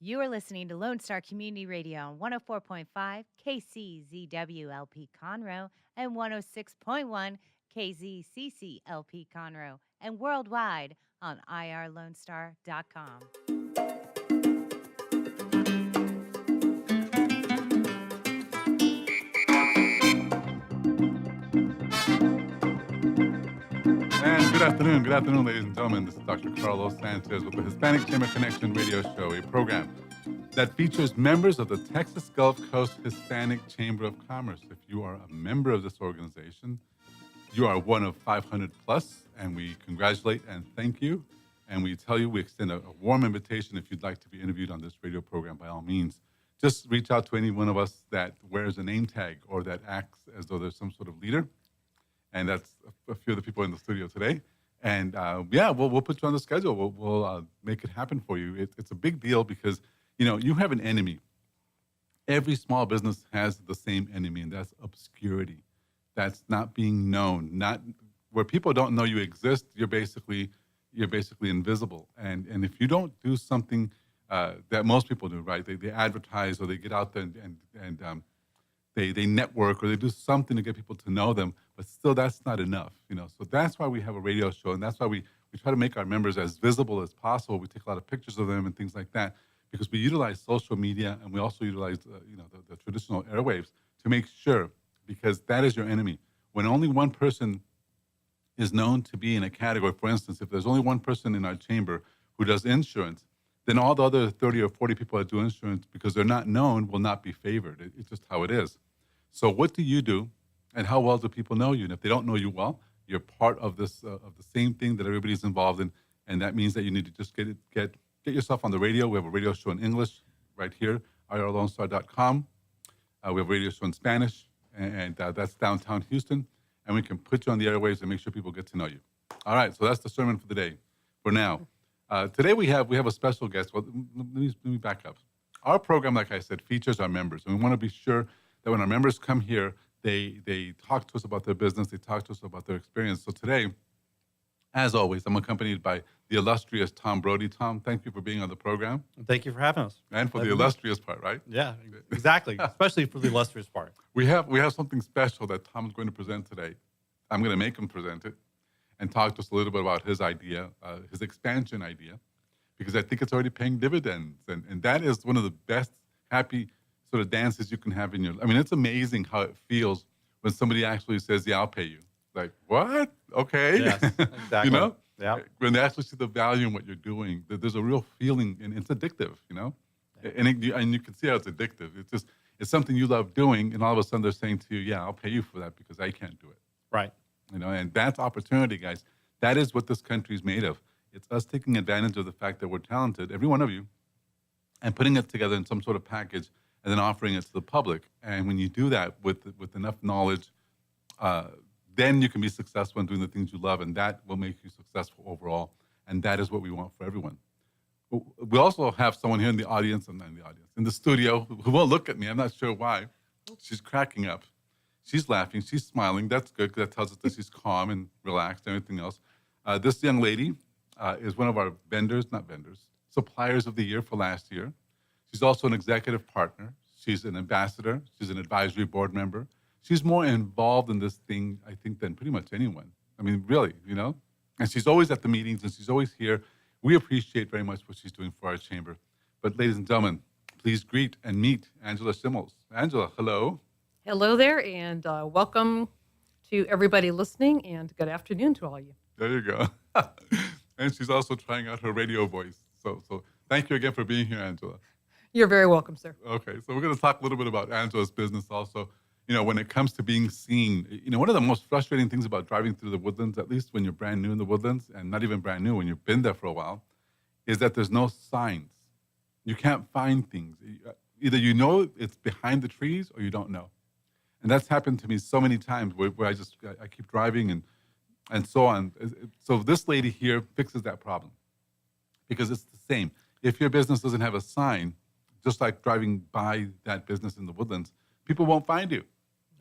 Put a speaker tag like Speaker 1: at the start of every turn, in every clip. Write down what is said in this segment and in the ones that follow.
Speaker 1: You are listening to Lone Star Community Radio on 104.5 KCZWLP Conroe and 106.1 KZCCLP Conroe and worldwide on irlonestar.com.
Speaker 2: And good afternoon, ladies and gentlemen. This is Dr. Carlos Sanchez with the Hispanic Chamber Connection radio show, a program that features members of the Texas Gulf Coast Hispanic Chamber of Commerce. If you are a member of this organization, you are one of 500 plus, and we congratulate and thank you. And we tell you, we extend a warm invitation if you'd like to be interviewed on this radio program, by all means. Just reach out to any one of us that wears a name tag or that acts as though there's some sort of leader. And that's a few of the people in the studio today. And we'll put you on the schedule. We'll make it happen for you. It's a big deal because, you have an enemy. Every small business has the same enemy, and that's obscurity. That's not being known. Not where people don't know you exist. You're basically invisible. And if you don't do something that most people do, right? They advertise or they get out there and they network or they do something to get people to know them, but still that's not enough, So that's why we have a radio show, and that's why we try to make our members as visible as possible. We take a lot of pictures of them and things like that because we utilize social media and we also utilize, the traditional airwaves to make sure, because that is your enemy. When only one person is known to be in a category, for instance, if there's only one person in our chamber who does insurance, then all the other 30 or 40 people that do insurance, because they're not known, will not be favored. It's just how it is. So what do you do, and how well do people know you? And if they don't know you well, you're part of this of the same thing that everybody's involved in, and that means that you need to just get yourself on the radio. We have a radio show in English right here, irlonestar.com. We have a radio show in Spanish, and that's downtown Houston, and we can put you on the airwaves and make sure people get to know you. All right, so that's the sermon for the day. For now, today we have a special guest. Well, let me back up. Our program, like I said, features our members, and we want to be sure that when our members come here, they talk to us about their business, they talk to us about their experience. So today, as always, I'm accompanied by the illustrious Tom Brody. Tom, thank you for being on the program.
Speaker 3: Thank you for having us.
Speaker 2: And for the illustrious part, right?
Speaker 3: Yeah, exactly. Especially for the illustrious part.
Speaker 2: We have something special that Tom is going to present today. I'm going to make him present it and talk to us a little bit about his idea, his expansion idea, because I think it's already paying dividends. And that is one of the best, happy sort of dances you can have in your life. I mean, it's amazing how it feels when somebody actually says, yeah, I'll pay you. Like, what? Okay.
Speaker 3: Yes, exactly. Yeah.
Speaker 2: When they actually see the value in what you're doing, there's a real feeling, and it's addictive, Yeah. And you can see how it's addictive. It's something you love doing, and all of a sudden they're saying to you, yeah, I'll pay you for that because I can't do it.
Speaker 3: Right.
Speaker 2: And that's opportunity, guys. That is what this country is made of. It's us taking advantage of the fact that we're talented, every one of you, and putting it together in some sort of package and then offering it to the public. And when you do that with enough knowledge, then you can be successful in doing the things you love, and that will make you successful overall. And that is what we want for everyone. We also have someone here in the audience, in the studio, who won't look at me. I'm not sure why. She's cracking up. She's laughing. She's smiling. That's good because that tells us that she's calm and relaxed and everything else. This young lady is one of our suppliers of the year for last year. She's also an executive partner. She's an ambassador. She's an advisory board member. She's more involved in this thing, I think, than pretty much anyone. I mean, really, And she's always at the meetings, and she's always here. We appreciate very much what she's doing for our chamber. But ladies and gentlemen, please greet and meet Angela Schimmels. Angela, hello.
Speaker 4: Hello there, and welcome to everybody listening, and good afternoon to all you.
Speaker 2: There you go. And she's also trying out her radio voice. So thank you again for being here, Angela.
Speaker 4: You're very welcome, sir.
Speaker 2: Okay, so we're going to talk a little bit about Angela's business also. When it comes to being seen, one of the most frustrating things about driving through the Woodlands, at least when you're brand new in the Woodlands, and not even brand new when you've been there for a while, is that there's no signs. You can't find things. Either it's behind the trees or you don't know. And that's happened to me so many times where I keep driving and so on. So this lady here fixes that problem because it's the same. If your business doesn't have a sign, just like driving by that business in the Woodlands, people won't find you.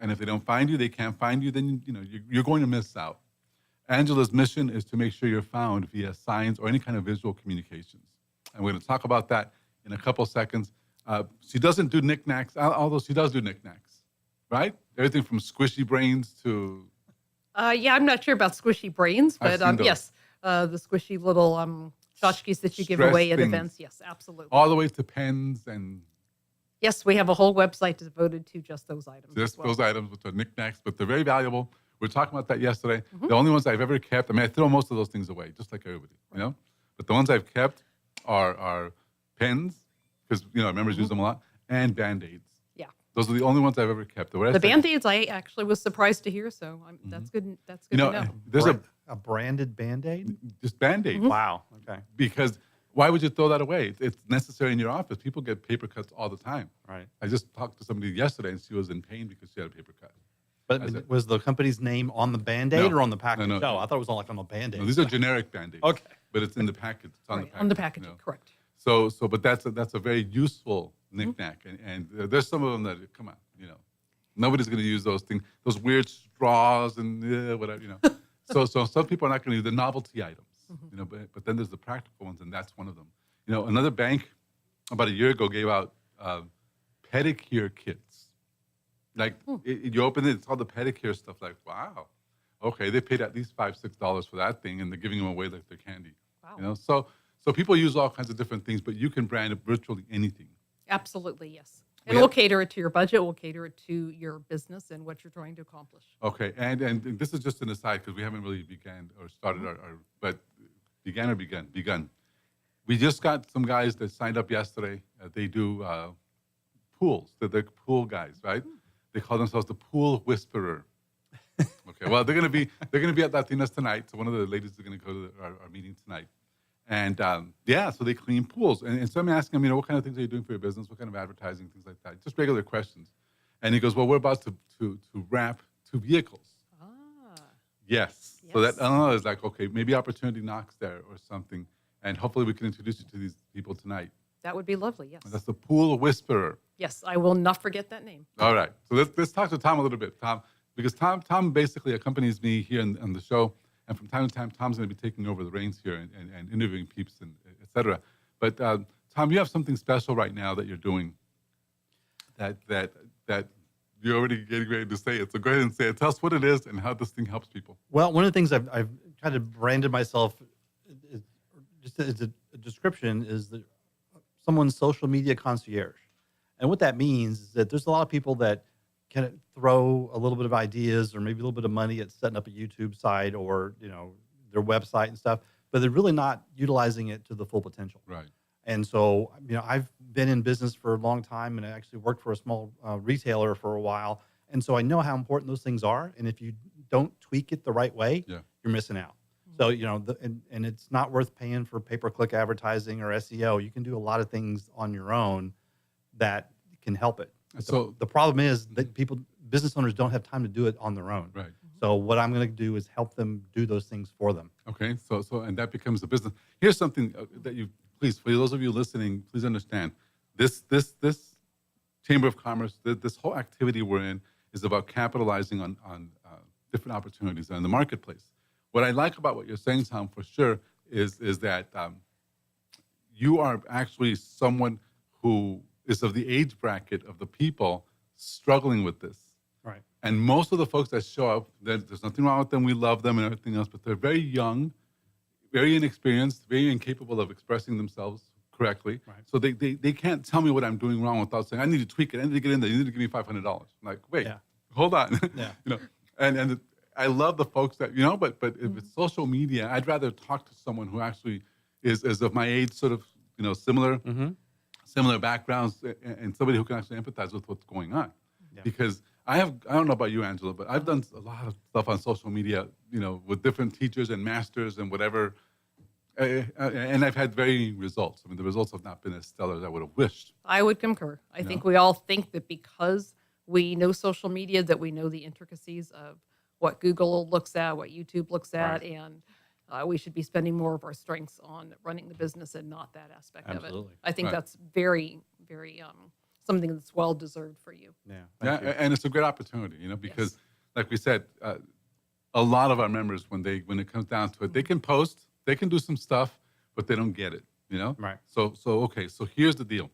Speaker 2: And if they don't find you, they can't find you, then you're going to miss out. Angela's mission is to make sure you're found via signs or any kind of visual communications. And we're going to talk about that in a couple seconds. She doesn't do knickknacks, although she does do knickknacks, right? Everything from squishy brains to
Speaker 4: Yeah, I'm not sure about squishy brains,
Speaker 2: I've
Speaker 4: but
Speaker 2: seen those.
Speaker 4: yes, the squishy little tchotchkes that you give
Speaker 2: stress
Speaker 4: away at
Speaker 2: things,
Speaker 4: events. Yes, absolutely.
Speaker 2: all the way to pens and
Speaker 4: Yes, we have a whole website devoted to just those items.
Speaker 2: just
Speaker 4: as well.
Speaker 2: those items, which are knickknacks, but they're very valuable. We were talking about that yesterday.
Speaker 4: Mm-hmm.
Speaker 2: The only ones I've ever kept, I mean, I throw most of those things away, just like everybody, you know? But the ones I've kept are pens, because, members use them a lot, and Band-Aids.
Speaker 4: Yeah.
Speaker 2: Those are the only ones I've ever kept. The rest
Speaker 4: The Band-Aids, I actually was surprised to hear, so that's good. That's good to know.
Speaker 2: there's
Speaker 3: A branded Band-Aid?
Speaker 2: just Band-Aids.
Speaker 3: Wow. Okay.
Speaker 2: Because why would you throw that away? It's necessary in your office. People get paper cuts all the time.
Speaker 3: Right.
Speaker 2: I just talked to somebody yesterday, and she was in pain because she had a paper cut. That's
Speaker 3: But
Speaker 2: it.
Speaker 3: was the company's name on the Band-Aid
Speaker 2: No.
Speaker 3: or on the package?
Speaker 2: No.
Speaker 3: Oh, I thought it was on the Band-Aid.
Speaker 2: No, these are generic Band-Aids.
Speaker 3: Okay.
Speaker 2: But it's in the package. It's on
Speaker 4: Right,
Speaker 2: the package.
Speaker 4: on the packaging, correct.
Speaker 2: But that's a very useful knickknack, and there's some of them that come on, nobody's going to use those things, those weird straws and whatever, So some people are not going to use the novelty items, but then there's the practical ones, and that's one of them. Another bank about a year ago gave out pedicure kits. Like you open it, it's all the pedicure stuff. Like, wow, okay, they paid at least $5-6 for that thing, and they're giving them away like they're candy.
Speaker 4: Wow.
Speaker 2: So people use all kinds of different things, but you can brand virtually anything.
Speaker 4: Absolutely, yes.
Speaker 2: We
Speaker 4: And we'll
Speaker 2: have-
Speaker 4: cater it to your budget. We'll cater it to your business and what you're trying to accomplish.
Speaker 2: Okay, and this is just an aside because we haven't really begun. But begun or begun. We just got some guys that signed up yesterday. They do pools. They're pool guys, right? They call themselves the Pool Whisperer. Okay, well they're gonna be at Latinas tonight. So one of the ladies is gonna go to our meeting tonight. And so they clean pools. And so I'm asking him, what kind of things are you doing for your business? What kind of advertising, things like that? Just regular questions. And he goes, well, we're about to wrap 2 vehicles.
Speaker 4: Ah,
Speaker 2: Yes. So that
Speaker 4: Yes.
Speaker 2: is like, okay, maybe opportunity knocks there or something. And hopefully we can introduce you to these people tonight.
Speaker 4: that would be lovely, yes.
Speaker 2: That's the Pool Whisperer.
Speaker 4: Yes, I will not forget that name.
Speaker 2: All right. So let's talk to Tom a little bit, Tom, because Tom basically accompanies me here on the show. And from time to time, Tom's going to be taking over the reins here and interviewing peeps and et cetera. But Tom, you have something special right now that you're doing that you're already getting ready to say it. So go ahead and say it. Tell us what it is and how this thing helps people.
Speaker 3: Well, one of the things I've kind of branded myself, just as a description, is that someone's social media concierge. And what that means is that there's a lot of people that can throw a little bit of ideas or maybe a little bit of money at setting up a YouTube site or their website and stuff, but they're really not utilizing it to the full potential.
Speaker 2: Right.
Speaker 3: And so, I've been in business for a long time, and I actually worked for a small retailer for a while. And so I know how important those things are. And if you don't tweak it the right way,
Speaker 2: Yeah.
Speaker 3: you're missing out. So, and it's not worth paying for pay-per-click advertising or SEO. You can do a lot of things on your own that can help it.
Speaker 2: So
Speaker 3: The problem is that business owners don't have time to do it on their own.
Speaker 2: right.
Speaker 3: So what I'm going to do is help them do those things for them.
Speaker 2: Okay. So and that becomes a business. Here's something that you please, for those of you listening, please understand. This Chamber of Commerce, this whole activity we're in is about capitalizing on different opportunities in the marketplace. What I like about what you're saying, Tom, for sure, is that you are actually someone who is of the age bracket of the people struggling with this.
Speaker 3: Right.
Speaker 2: And most of the folks that show up, there's nothing wrong with them. We love them and everything else, but they're very young, very inexperienced, very incapable of expressing themselves correctly.
Speaker 3: Right.
Speaker 2: So they can't tell me what I'm doing wrong without saying, I need to tweak it. I need to get in there. You need to give me $500. I'm like, wait,
Speaker 3: Yeah.
Speaker 2: hold on.
Speaker 3: Yeah.
Speaker 2: And I love the folks that, but if it's social media, I'd rather talk to someone who actually is of my age, sort of, similar backgrounds, and somebody who can actually empathize with what's going on.
Speaker 3: Yeah.
Speaker 2: Because I don't know about you, Angela, but I've done a lot of stuff on social media, with different teachers and masters and whatever. And I've had varying results. I mean, the results have not been as stellar as I would have wished.
Speaker 4: I would concur. I think we all think that because we know social media, that we know the intricacies of what Google looks at, what YouTube looks at,
Speaker 3: Right.
Speaker 4: and we should be spending more of our strengths on running the business and not that aspect of
Speaker 3: Absolutely.
Speaker 4: it. I think
Speaker 2: Right.
Speaker 4: that's very, very something that's well deserved for you.
Speaker 3: Yeah.
Speaker 2: Yeah,
Speaker 3: Thank you.
Speaker 2: and it's a great opportunity, because,
Speaker 4: Yes.
Speaker 2: like we said, a lot of our members, when it comes down to it, they can post, they can do some stuff, but they don't get it. you know?
Speaker 3: Right.
Speaker 2: Okay, so here's the deal.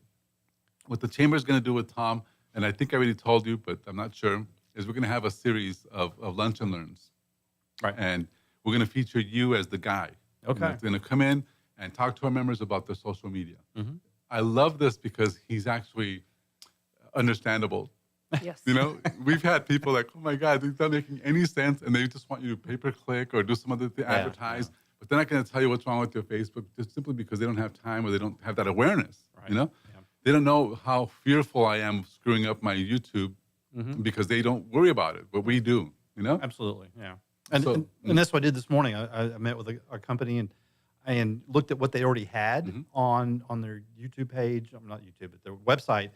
Speaker 2: What the chamber is going to do with Tom, and I think I already told you, but I'm not sure, is we're going to have a series of lunch and learns.
Speaker 3: Right.
Speaker 2: And we're going to feature you as the guy.
Speaker 3: Okay.
Speaker 2: It's going to come in and talk to our members about their social media.
Speaker 3: Mm-hmm.
Speaker 2: I love this because he's actually understandable.
Speaker 4: Yes.
Speaker 2: You know, we've had people like, oh my God, they're not making any sense, and they just want you to pay-per-click or do some other thing, advertise, but they're not going to tell you what's wrong with your Facebook just simply because they don't have time or they don't have that awareness,
Speaker 3: Right.
Speaker 2: you know?
Speaker 3: Yeah.
Speaker 2: They don't know how fearful I am of screwing up my YouTube because they don't worry about it, but we do, you know?
Speaker 3: Absolutely. Yeah. And,
Speaker 2: So-
Speaker 3: and that's what I did this morning. I met with a company and looked at what they already had on their YouTube page. Not YouTube, but their website.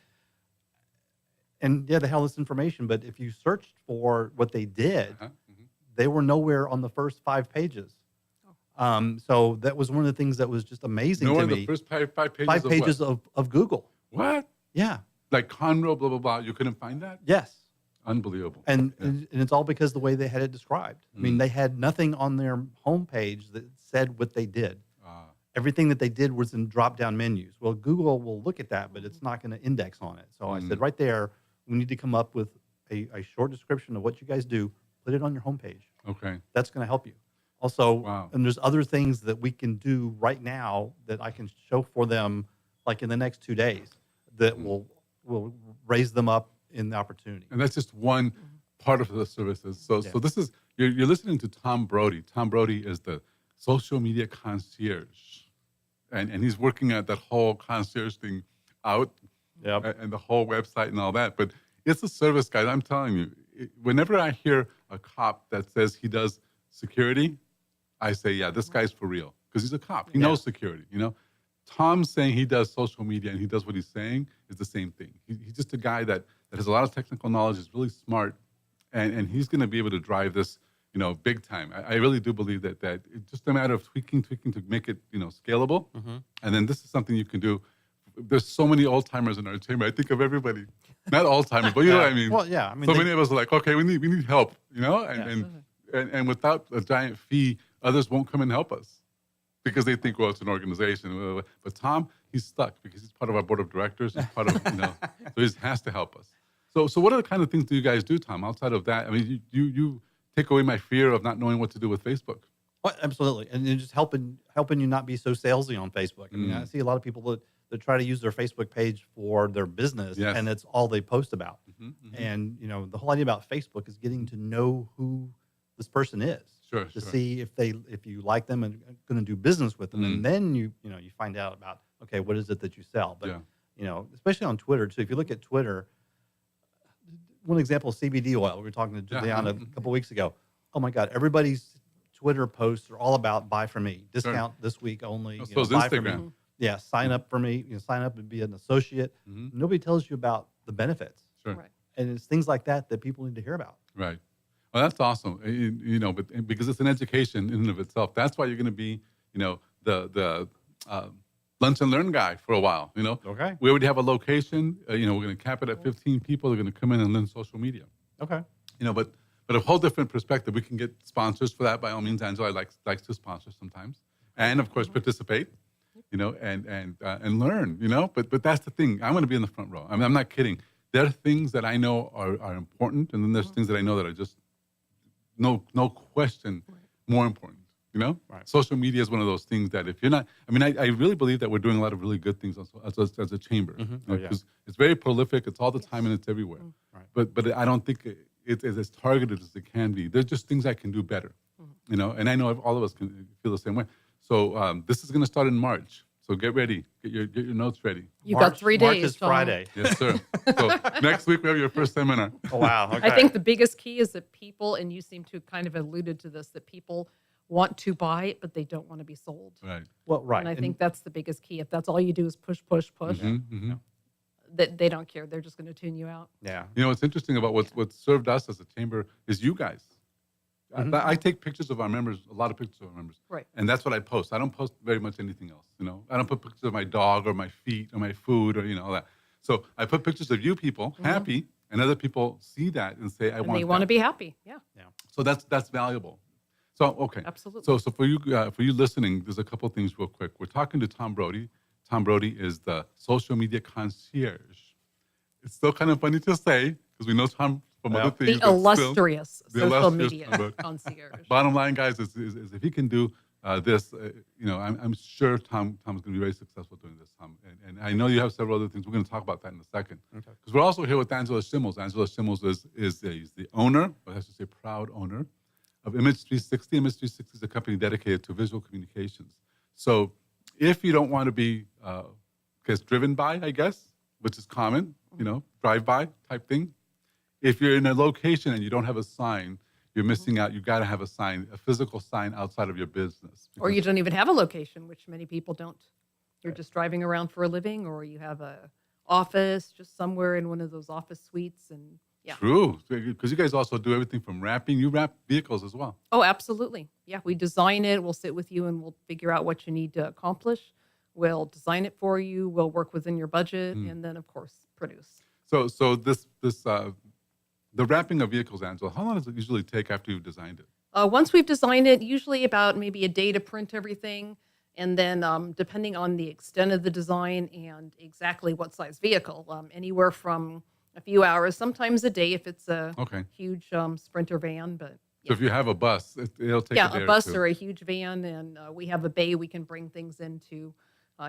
Speaker 3: And yeah, they had all this information. But if you searched for what they did, they were nowhere on the first 5 pages. So that was one of the things that was just amazing
Speaker 2: Nowhere
Speaker 3: to
Speaker 2: in
Speaker 3: me.
Speaker 2: the first 5 pages
Speaker 3: 5
Speaker 2: of
Speaker 3: pages of Google.
Speaker 2: what?
Speaker 3: Yeah.
Speaker 2: Like Conroe, blah, blah, blah. You couldn't find that?
Speaker 3: Yes.
Speaker 2: Unbelievable.
Speaker 3: And it's all because the way they had it described. I mean, they had nothing on their homepage that said what they did. Everything that they did was in drop-down menus. Well, Google will look at that, but it's not going to index on it. So I said, right there, we need to come up with a short description of what you guys do. Put it on your homepage.
Speaker 2: Okay.
Speaker 3: That's going to help you. Also,
Speaker 2: Wow.
Speaker 3: and there's other things that we can do right now that I can show for them, like in the next 2 days, that will raise them up in the opportunity.
Speaker 2: And that's just one part of the services. So this is, you're listening to Tom Brody. Tom Brody is the social media concierge. And he's working at that whole concierge thing out and the whole website and all that. But it's a service, guys. I'm telling you, whenever I hear a cop that says he does security, I say, yeah, this guy's for real. Because he's a cop. He knows security, you know? Tom saying he does social media and he does what he's saying is the same thing. He's just a guy that has a lot of technical knowledge, is really smart, and he's going to be able to drive this, you know, big time. I really do believe that it's just a matter of tweaking to make it, you know, scalable. And then this is something you can do. There's so many old timers in our chamber. I think of everybody, not old timers, but you know what I mean.
Speaker 3: Well, yeah. I mean,
Speaker 2: So many of us are like, okay, we need help, you know, and without a giant fee, others won't come and help us because they think, well, it's an organization. But Tom, he's stuck because he's part of our board of directors. He's part of, you know, so he has to help us. So what are the kind of things do you guys do, Tom, outside of that? I mean, you take away my fear of not knowing what to do with Facebook.
Speaker 3: Well, absolutely. And then just helping you not be so salesy on Facebook. I mean, I see a lot of people that try to use their Facebook page for their business, and it's all they post about. And, you know, the whole idea about Facebook is getting to know who this person is.
Speaker 2: Sure.
Speaker 3: See if you like them and going to do business with them. And then you find out about, okay, what is it that you sell? But, you know, especially on Twitter, too. If you look at Twitter, one example is CBD oil. We were talking to Juliana a couple weeks ago. Oh, my God. Everybody's Twitter posts are all about buy for me. Discount this week only.
Speaker 2: So is
Speaker 3: buy for
Speaker 2: Instagram.
Speaker 3: me. Yeah, sign up for me. Sign up and be an associate. Nobody tells you about the benefits.
Speaker 2: Sure.
Speaker 4: Right.
Speaker 3: And it's things like that people need to hear about.
Speaker 2: Right. Well, that's awesome. You know, but because it's an education in and of itself. That's why you're going to be, you know, the lunch and learn guy for a while. You know.
Speaker 3: Okay.
Speaker 2: We already have a location. You know, we're going to cap it at 15 people. They're going to come in and learn social media.
Speaker 3: Okay.
Speaker 2: You know, but a whole different perspective. We can get sponsors for that by all means. Angela likes to sponsor sometimes, and of course participate. You know, and learn. You know, but that's the thing. I'm going to be in the front row. I mean, I'm not kidding. There are things that I know are important, and then there's things that I know that are just no question more important. You know, social media is one of those things that if you're not, I mean, I really believe that we're doing a lot of really good things as a chamber because it's very prolific. It's all the time and it's everywhere. But I don't think it's as targeted as it can be. There's just things I can do better. You know, and I know all of us can feel the same way. So this is going to start in March. So get ready. Get your notes ready.
Speaker 4: You've got 3 days.
Speaker 3: March is
Speaker 4: Tom.
Speaker 3: Friday.
Speaker 2: Yes, sir. So next week we have your first seminar.
Speaker 3: Oh, wow. Okay.
Speaker 4: I think the biggest key is that people, and you seem to kind of alluded to this, that people want to buy it, but they don't want to be sold.
Speaker 2: Right.
Speaker 3: Well, right.
Speaker 4: And I think that's the biggest key. If that's all you do is push, that they don't care. They're just going to tune you out.
Speaker 3: Yeah.
Speaker 2: You know, what's interesting about what's served us as a chamber is you guys. I take pictures of our members, a lot of pictures of our members.
Speaker 4: Right.
Speaker 2: And that's what I post. I don't post very much anything else, you know. I don't put pictures of my dog or my feet or my food or, you know, all that. So I put pictures of you people happy, and other people see that and say, I want that.
Speaker 4: They want to be happy. Yeah.
Speaker 2: So that's valuable. So, okay.
Speaker 4: Absolutely.
Speaker 2: So for you listening, there's a couple things real quick. We're talking to Tom Brody. Tom Brody is the social media concierge. It's still kind of funny to say because we know Tom from other
Speaker 3: Yeah.
Speaker 2: things,
Speaker 4: The
Speaker 2: but still,
Speaker 4: illustrious
Speaker 2: the
Speaker 4: social
Speaker 2: illustrious Tom
Speaker 4: media
Speaker 2: Brody.
Speaker 4: concierge.
Speaker 2: Bottom line, guys, is if he can do this, I'm sure Tom's going to be very successful doing this, Tom. And I know you have several other things. We're going to talk about that in a second.
Speaker 3: Okay.
Speaker 2: Because we're also here with Angela Schimmels. Angela Schimmels is the owner, or I should say proud owner, of Image 360. Image 360 is a company dedicated to visual communications. So if you don't want to be, driven by, I guess, which is common, drive-by type thing. If you're in a location and you don't have a sign, you're missing out. You got to have a sign, a physical sign outside of your business.
Speaker 4: Or you don't even have a location, which many people don't. You're just driving around for a living, or you have a office just somewhere in one of those office suites. And yeah.
Speaker 2: True, because you guys also do everything from wrapping. You wrap vehicles as well.
Speaker 4: Oh, absolutely. Yeah, we design it. We'll sit with you and we'll figure out what you need to accomplish. We'll design it for you. We'll work within your budget, and then, of course, produce.
Speaker 2: So the wrapping of vehicles, Angela, how long does it usually take after you've designed it?
Speaker 4: Once we've designed it, usually about maybe a day to print everything. And then depending on the extent of the design and exactly what size vehicle, anywhere from a few hours, sometimes a day if it's a
Speaker 2: Okay.
Speaker 4: huge Sprinter van. But
Speaker 2: So if you have a bus, it'll take
Speaker 4: yeah,
Speaker 2: a day
Speaker 4: a bus
Speaker 2: or two.
Speaker 4: or a huge van, and we have a bay we can bring things into,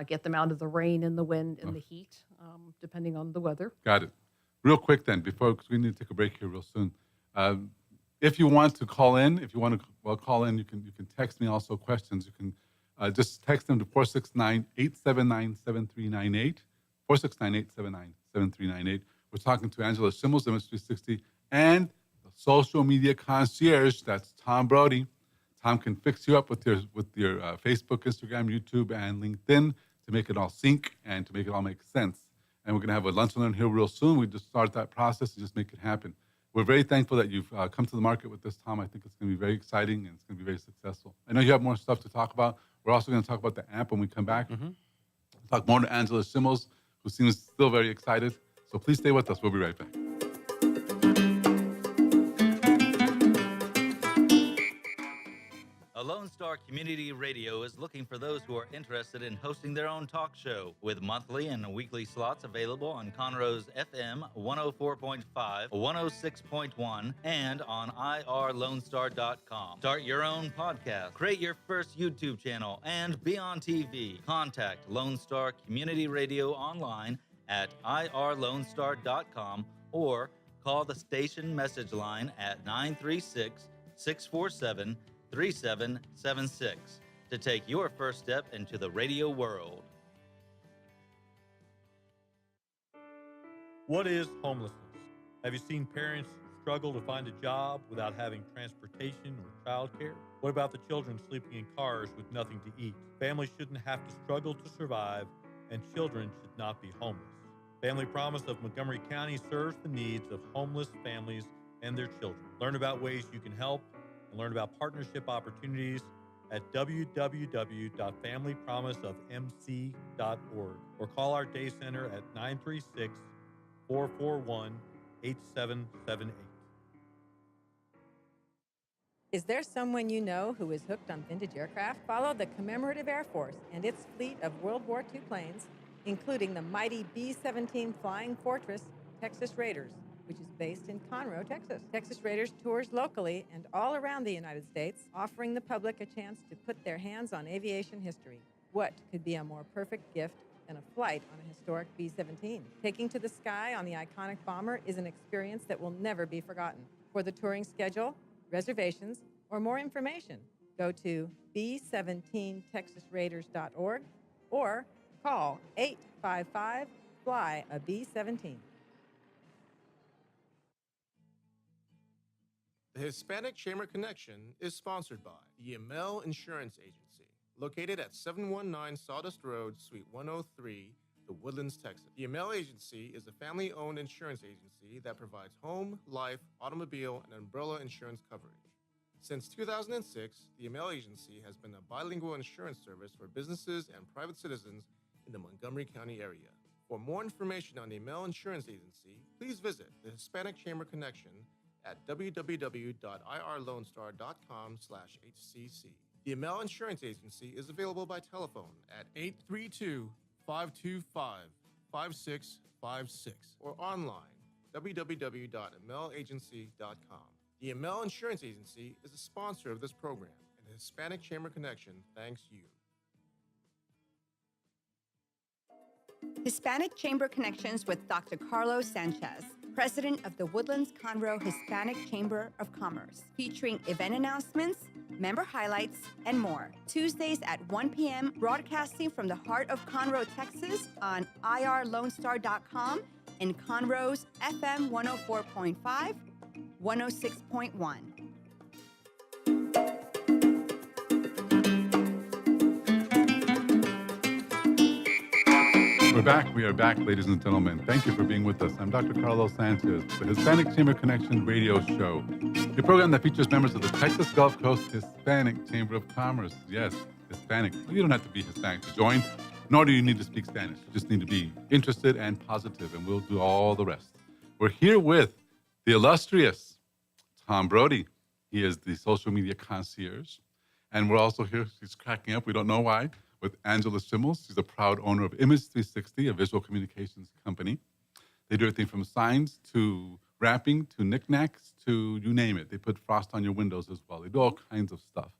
Speaker 4: get them out of the rain and the wind and the heat, depending on the weather.
Speaker 2: Got it. Real quick then, because we need to take a break here real soon. If you want to call in, call in. You can text me also questions. You can just text them to 469-879-7398, 469-879-7398. We're talking to Angela Schimmels, Image 360, and the social media concierge. That's Tom Brody. Tom can fix you up with your Facebook, Instagram, YouTube, and LinkedIn to make it all sync and to make it all make sense. And we're going to have a lunch and learn here real soon. We just start that process and just make it happen. We're very thankful that you've come to the market with this, Tom. I think it's going to be very exciting and it's going to be very successful. I know you have more stuff to talk about. We're also going to talk about the app when we come back. Talk more to Angela Schimmels, who seems still very excited. So please stay with us. We'll be right back.
Speaker 5: Lone Star Community Radio is looking for those who are interested in hosting their own talk show with monthly and weekly slots available on Conroe's FM 104.5, 106.1, and on irlonestar.com. Start your own podcast, create your first YouTube channel, and be on TV. Contact Lone Star Community Radio online at irlonestar.com or call the station message line at 936-647-3776 to take your first step into the radio world.
Speaker 6: What is homelessness? Have you seen parents struggle to find a job without having transportation or childcare? What about the children sleeping in cars with nothing to eat? Families shouldn't have to struggle to survive, and children should not be homeless. Family Promise of Montgomery County serves the needs of homeless families and their children. Learn about ways you can help and learn about partnership opportunities at www.familypromiseofmc.org or call our day center at 936-441-8778.
Speaker 7: Is there someone you know who is hooked on vintage aircraft? Follow the Commemorative Air Force and its fleet of World War II planes, including the mighty B-17 Flying Fortress Texas Raiders, which is based in Conroe, Texas. Texas Raiders tours locally and all around the United States, offering the public a chance to put their hands on aviation history. What could be a more perfect gift than a flight on a historic B-17? Taking to the sky on the iconic bomber is an experience that will never be forgotten. For the touring schedule, reservations, or more information, go to b17texasraiders.org or call 855-FLY-A-B-17.
Speaker 8: The Hispanic Chamber Connection is sponsored by the Yamel Insurance Agency, located at 719 Sawdust Road, Suite 103, The Woodlands, Texas. The Yamel Agency is a family-owned insurance agency that provides home, life, automobile, and umbrella insurance coverage. Since 2006, the Yamel Agency has been a bilingual insurance service for businesses and private citizens in the Montgomery County area. For more information on the Yamel Insurance Agency, please visit the Hispanic Chamber Connection at www.irlonestar.com/HCC. The Amel Insurance Agency is available by telephone at 832-525-5656 or online www.amelagency.com. The Amel Insurance Agency is a sponsor of this program, and the Hispanic Chamber Connection thanks you.
Speaker 9: Hispanic Chamber Connections with Dr. Carlos Sanchez, President of the Woodlands Conroe Hispanic Chamber of Commerce, featuring event announcements, member highlights, and more. Tuesdays at 1 p.m., broadcasting from the heart of Conroe, Texas on irlonestar.com and Conroe's FM 104.5, 106.1.
Speaker 2: We're back. We are back, ladies and gentlemen. Thank you for being with us. I'm Dr. Carlos Sanchez, the Hispanic Chamber Connection radio show, a program that features members of the Texas Gulf Coast Hispanic Chamber of Commerce. Yes, Hispanic. You don't have to be Hispanic to join, nor do you need to speak Spanish. You just need to be interested and positive, and we'll do all the rest. We're here with the illustrious Tom Brody. He is the social media concierge. And we're also here, she's cracking up, we don't know why, with Angela Schimmels. She's a proud owner of Image 360, a visual communications company. They do everything from signs to wrapping to knickknacks to you name it. They put frost on your windows as well. They do all kinds of stuff.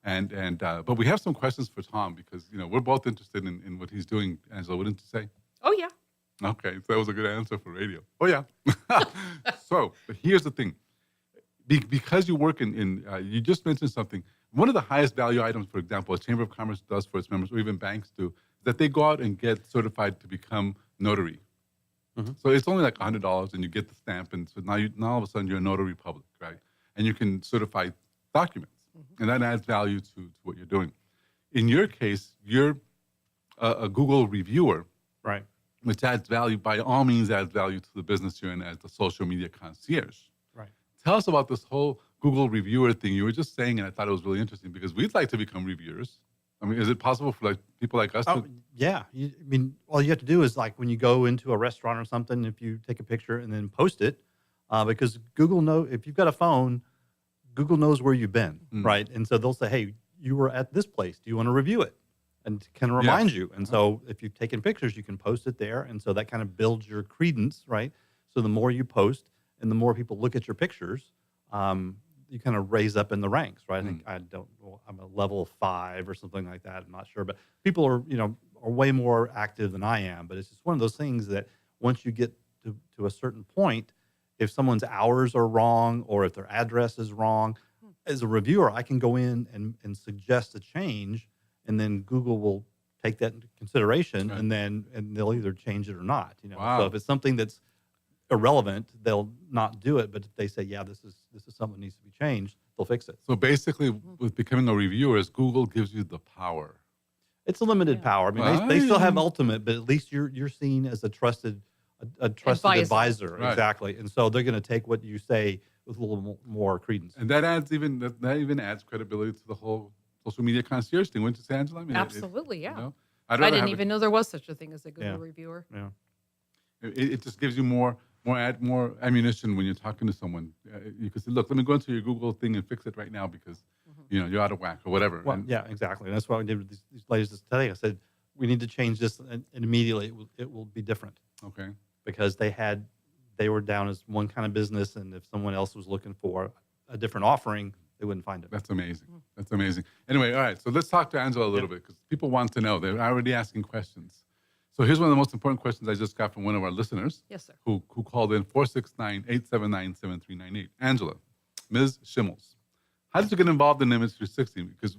Speaker 2: But we have some questions for Tom because, we're both interested in what he's doing. Angela, wouldn't you say?
Speaker 4: Oh, yeah.
Speaker 2: Okay, so that was a good answer for radio. Oh, yeah. So, but here's the thing. Because you work you just mentioned something. One of the highest value items, for example, a Chamber of Commerce does for its members, or even banks do, is that they go out and get certified to become notary. Mm-hmm. So it's only like $100, and you get the stamp, and so now all of a sudden you're a notary public, right? And you can certify documents, and that adds value to what you're doing. In your case, you're a Google reviewer,
Speaker 3: Right.
Speaker 2: which adds value, by all means adds value to the business you're in as the social media concierge.
Speaker 3: Right.
Speaker 2: Tell us about this whole Google reviewer thing. You were just saying, and I thought it was really interesting because we'd like to become reviewers. I mean, is it possible for people like us to?
Speaker 3: Yeah. All you have to do is like when you go into a restaurant or something, if you take a picture and then post it, because Google if you've got a phone, Google knows where you've been, right? And so they'll say, hey, you were at this place. Do you want to review it? And can remind you. And so if you've taken pictures, you can post it there. And so that kind of builds your credence, right? So the more you post and the more people look at your pictures, you kind of raise up in the ranks, right? I think I'm a level 5 or something like that. I'm not sure, but people are way more active than I am. But it's just one of those things that once you get to a certain point, if someone's hours are wrong or if their address is wrong, as a reviewer, I can go in and suggest a change, and then Google will take that into consideration,
Speaker 2: right.
Speaker 3: and they'll either change it or not.
Speaker 2: Wow.
Speaker 3: So if it's something that's irrelevant, they'll not do it. But if they say, yeah, this is something that needs to be changed, they'll fix it.
Speaker 2: So basically, with becoming a reviewer, Google gives you the power.
Speaker 3: It's a limited power. I mean, they still have ultimate, but at least you're seen as a trusted advisor.
Speaker 2: Right.
Speaker 3: Exactly. And so they're going to take what you say with a little more credence.
Speaker 2: And that even adds credibility to the whole social media concierge thing. Wouldn't you say, Angela? I mean,
Speaker 4: Absolutely, yeah.
Speaker 2: I
Speaker 4: didn't even know there was such a thing as a Google reviewer.
Speaker 3: Yeah.
Speaker 2: It just gives you more ammunition when you're talking to someone. You can say, look, let me go into your Google thing and fix it right now because you're out of whack or whatever.
Speaker 3: Well, yeah, exactly. And that's what I did with these ladies this today. I said, we need to change this, and immediately it will be different.
Speaker 2: Okay.
Speaker 3: Because they were down as one kind of business, and if someone else was looking for a different offering, they wouldn't find it.
Speaker 2: That's amazing. That's amazing. Anyway, all right. So let's talk to Angela a little bit because people want to know. They're already asking questions. So here's one of the most important questions I just got from one of our listeners.
Speaker 4: Yes, sir.
Speaker 2: Who called in 469-879-7398. Angela, Ms. Schimmels, how did you get involved in Image 360? Because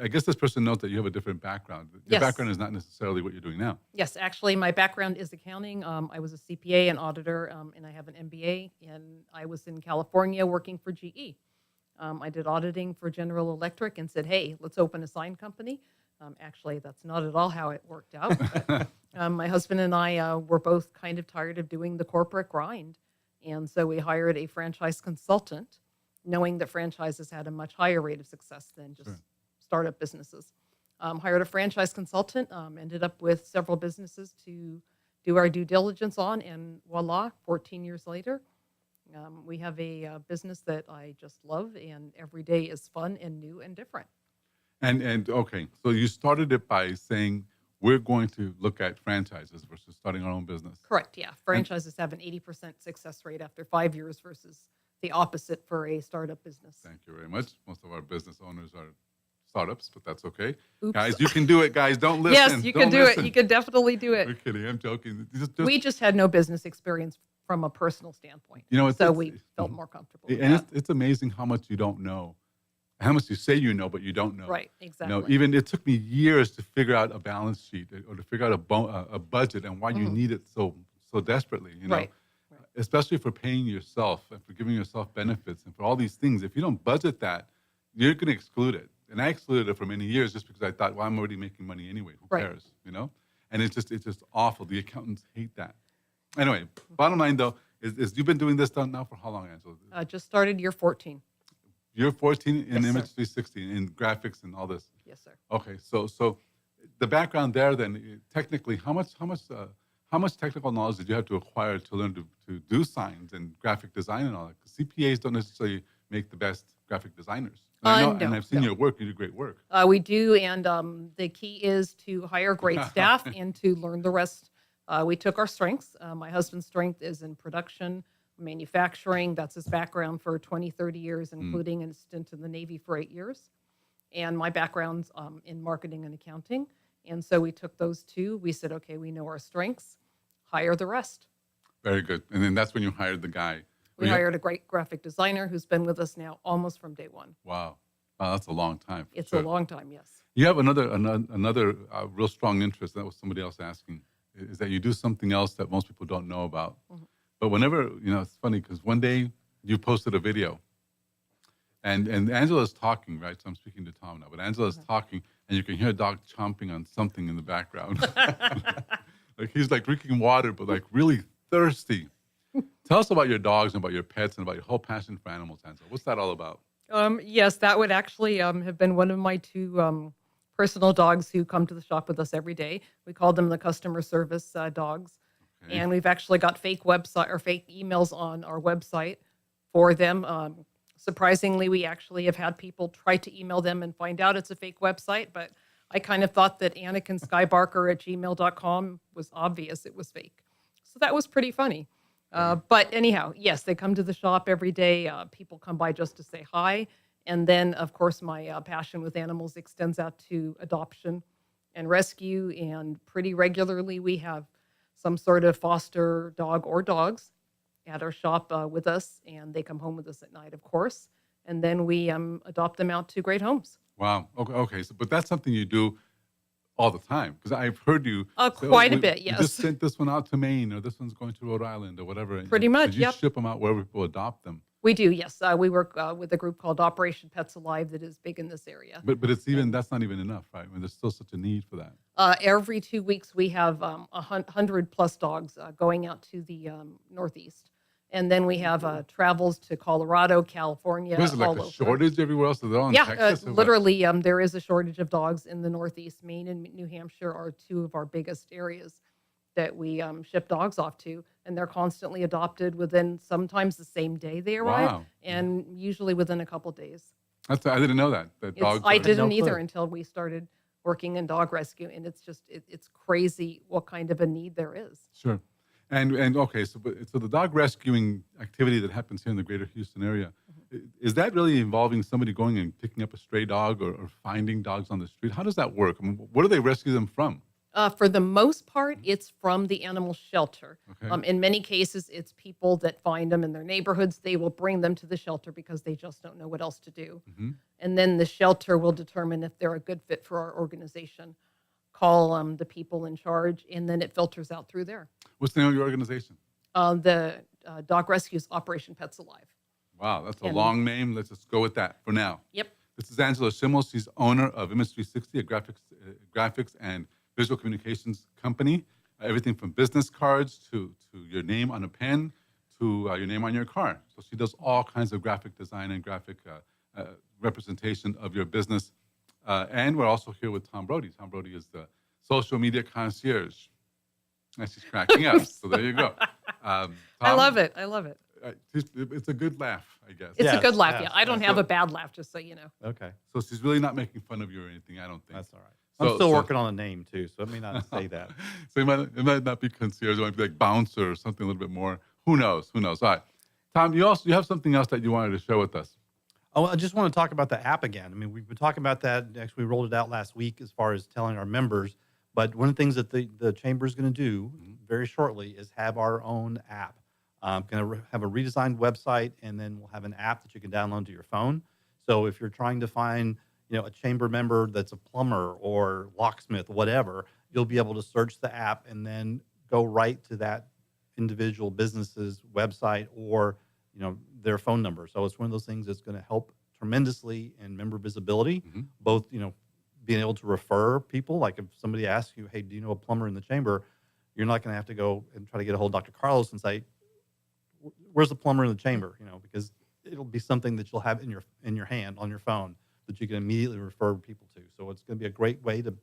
Speaker 2: I guess this person knows that you have a different background. Your background is not necessarily what you're doing now.
Speaker 4: Yes, actually, my background is accounting. I was a CPA and auditor, and I have an MBA, and I was in California working for GE. I did auditing for General Electric and said, hey, let's open a sign company. Actually, that's not at all how it worked out. But, my husband and I were both kind of tired of doing the corporate grind. And so we hired a franchise consultant, knowing that franchises had a much higher rate of success than just startup businesses. Hired a franchise consultant, ended up with several businesses to do our due diligence on, and voila, 14 years later, We have a business that I just love, and every day is fun and new and different.
Speaker 2: And okay, so you started it by saying we're going to look at franchises versus starting our own business.
Speaker 4: Correct. Yeah.
Speaker 2: And
Speaker 4: Franchises have an 80% success rate after 5 years versus the opposite for a startup business.
Speaker 2: thank you very much. Most of our business owners are startups, but that's okay.
Speaker 4: Oops.
Speaker 2: Guys, you can do it. Guys, don't listen.
Speaker 4: Yes, you can
Speaker 2: Don't
Speaker 4: do it.
Speaker 2: listen.
Speaker 4: You can definitely do
Speaker 2: We're
Speaker 4: it.
Speaker 2: kidding. I'm joking.
Speaker 4: We just had no business experience from a personal standpoint.
Speaker 2: You know,
Speaker 4: So we felt more comfortable with
Speaker 2: and
Speaker 4: that.
Speaker 2: it's amazing how much you don't know, how much you say you know, but you don't know.
Speaker 4: Right,
Speaker 2: You
Speaker 4: exactly.
Speaker 2: know, even it took me years to figure out a balance sheet or to figure out a budget and why you need it so desperately. You know,
Speaker 4: Right.
Speaker 2: especially for paying yourself and for giving yourself benefits and for all these things. If you don't budget that, you're going to exclude it. And I excluded it for many years just because I thought, well, I'm already making money anyway. Who
Speaker 4: Right.
Speaker 2: cares? You know, and it's just awful. The accountants hate that. Anyway, bottom line though is you've been doing this now for how long, Angela?
Speaker 4: Just started year 14.
Speaker 2: You're 14 in
Speaker 4: Yes, sir.
Speaker 2: Image 360 in graphics and all this.
Speaker 4: Yes, sir.
Speaker 2: Okay, so the background there then technically how much technical knowledge did you have to acquire to learn to do signs and graphic design and all that? 'Cause CPAs don't necessarily make the best graphic designers. And I know, and
Speaker 4: No,
Speaker 2: I've seen
Speaker 4: no.
Speaker 2: your work. You do great work.
Speaker 4: We do, and the key is to hire great staff and to learn the rest. We took our strengths. My husband's strength is in production, manufacturing. That's his background for 20, 30 years, including a stint in the Navy for 8 years. And my background's in marketing and accounting. And so we took those two. We said, okay, we know our strengths, hire the rest.
Speaker 2: Very good. And then that's when you hired the guy.
Speaker 4: We hired a great graphic designer who's been with us now almost from day one.
Speaker 2: Wow, that's a long time. for
Speaker 4: It's
Speaker 2: sure.
Speaker 4: a long time, yes.
Speaker 2: You have another real strong interest. That was somebody else asking. Is that you do something else that most people don't know about? But whenever it's funny because one day you posted a video, and Angela's talking, right? So I'm speaking to Tom now, but Angela's talking, and you can hear a dog chomping on something in the background. Like he's like drinking water, but like really thirsty. Tell us about your dogs and about your pets and about your whole passion for animals, Angela. What's that all about?
Speaker 4: Yes, that would actually have been one of my two personal dogs who come to the shop with us every day. We call them the customer service dogs.
Speaker 2: Okay.
Speaker 4: And we've actually got fake website or fake emails on our website for them. Surprisingly, we actually have had people try to email them and find out it's a fake website, but I kind of thought that AnakinSkybarker@gmail.com was obvious it was fake. So that was pretty funny. But anyhow, yes, they come to the shop every day. People come by just to say hi. And then, of course, my passion with animals extends out to adoption and rescue. And pretty regularly, we have some sort of foster dog or dogs at our shop with us. And they come home with us at night, of course. And then we adopt them out to great homes.
Speaker 2: Wow. Okay. So, but that's something you do all the time because I've heard you say,
Speaker 4: Quite a bit,
Speaker 2: We
Speaker 4: yes.
Speaker 2: just sent this one out to Maine, or this one's going to Rhode Island, or whatever. And
Speaker 4: Pretty much,
Speaker 2: you
Speaker 4: yep.
Speaker 2: ship them out wherever people adopt them.
Speaker 4: We do, yes. We work with a group called Operation Pets Alive that is big in this area.
Speaker 2: But that's not even enough, right? I mean, there's still such a need for that.
Speaker 4: Every 2 weeks, we have 100 plus dogs going out to the Northeast. And then we have travels to Colorado, California,
Speaker 2: Was it like
Speaker 4: all
Speaker 2: a
Speaker 4: over.
Speaker 2: shortage everywhere else? So they're all in
Speaker 4: Yeah,
Speaker 2: Texas? or what?
Speaker 4: literally, there is a shortage of dogs in the Northeast. Maine and New Hampshire are two of our biggest areas that we ship dogs off to. And they're constantly adopted within sometimes the same day they arrive,
Speaker 2: Wow.
Speaker 4: and usually within a couple days.
Speaker 2: I didn't know that. Dogs.
Speaker 4: I
Speaker 2: are-
Speaker 4: didn't
Speaker 3: No
Speaker 4: either
Speaker 3: clue.
Speaker 4: until we started working in dog rescue, and it's just it's crazy what kind of a need there is.
Speaker 2: Sure. And okay, so the dog rescuing activity that happens here in the greater Houston area, is that really involving somebody going and picking up a stray dog or finding dogs on the street? How does that work? I mean, where do they rescue them from?
Speaker 4: For the most part, it's from the animal shelter.
Speaker 2: Okay.
Speaker 4: In many cases, it's people that find them in their neighborhoods. They will bring them to the shelter because they just don't know what else to do.
Speaker 2: Mhm.
Speaker 4: And then the shelter will determine if they're a good fit for our organization. Call the people in charge, and then it filters out through there.
Speaker 2: What's the name of your organization?
Speaker 4: The dog rescues Operation Pets Alive.
Speaker 2: Wow, that's a
Speaker 4: And-
Speaker 2: long name. Let's just go with that for now.
Speaker 4: Yep.
Speaker 2: This is Angela Schimmels. She's owner of Image 360, a graphics and visual communications company. Everything from business cards to your name on a pen to your name on your car. So she does all kinds of graphic design and graphic representation of your business. And we're also here with Tom Brody. Tom Brody is the social media concierge. And she's cracking up. So there you go.
Speaker 4: I love it. I love it.
Speaker 2: it's a good laugh, I guess.
Speaker 4: It's a
Speaker 3: Yes,
Speaker 4: good laugh.
Speaker 3: yes,
Speaker 4: Yeah, I don't
Speaker 3: yes.
Speaker 4: have a bad laugh, just so you know.
Speaker 3: Okay,
Speaker 2: So she's really not making fun of you or anything, I don't think.
Speaker 3: that's all right. I'm
Speaker 2: So-
Speaker 3: still
Speaker 2: so-
Speaker 3: working on a name too, so it may not say that.
Speaker 2: So it might not be concierge. It might be like bouncer or something a little bit more. Who knows? Who knows? All right. Tom, you have something else that you wanted to share with us.
Speaker 3: Oh, I just want to talk about the app again. I mean, we've been talking about that. Actually, we rolled it out last week as far as telling our members. But one of the things that the chamber is going to do very shortly is have our own app. Going to have a redesigned website, and then we'll have an app that you can download to your phone. So if you're trying to find, a chamber member that's a plumber or locksmith, whatever, you'll be able to search the app and then go right to that individual business's website or their phone number. So it's one of those things that's going to help tremendously in member visibility, both being able to refer people. Like if somebody asks you, hey, do you know a plumber in the chamber? You're not going to have to go and try to get a hold of Dr. Carlos and say, where's the plumber in the chamber? Because it'll be something that you'll have in your hand on your phone that you can immediately refer people to. So it's going to be a great way to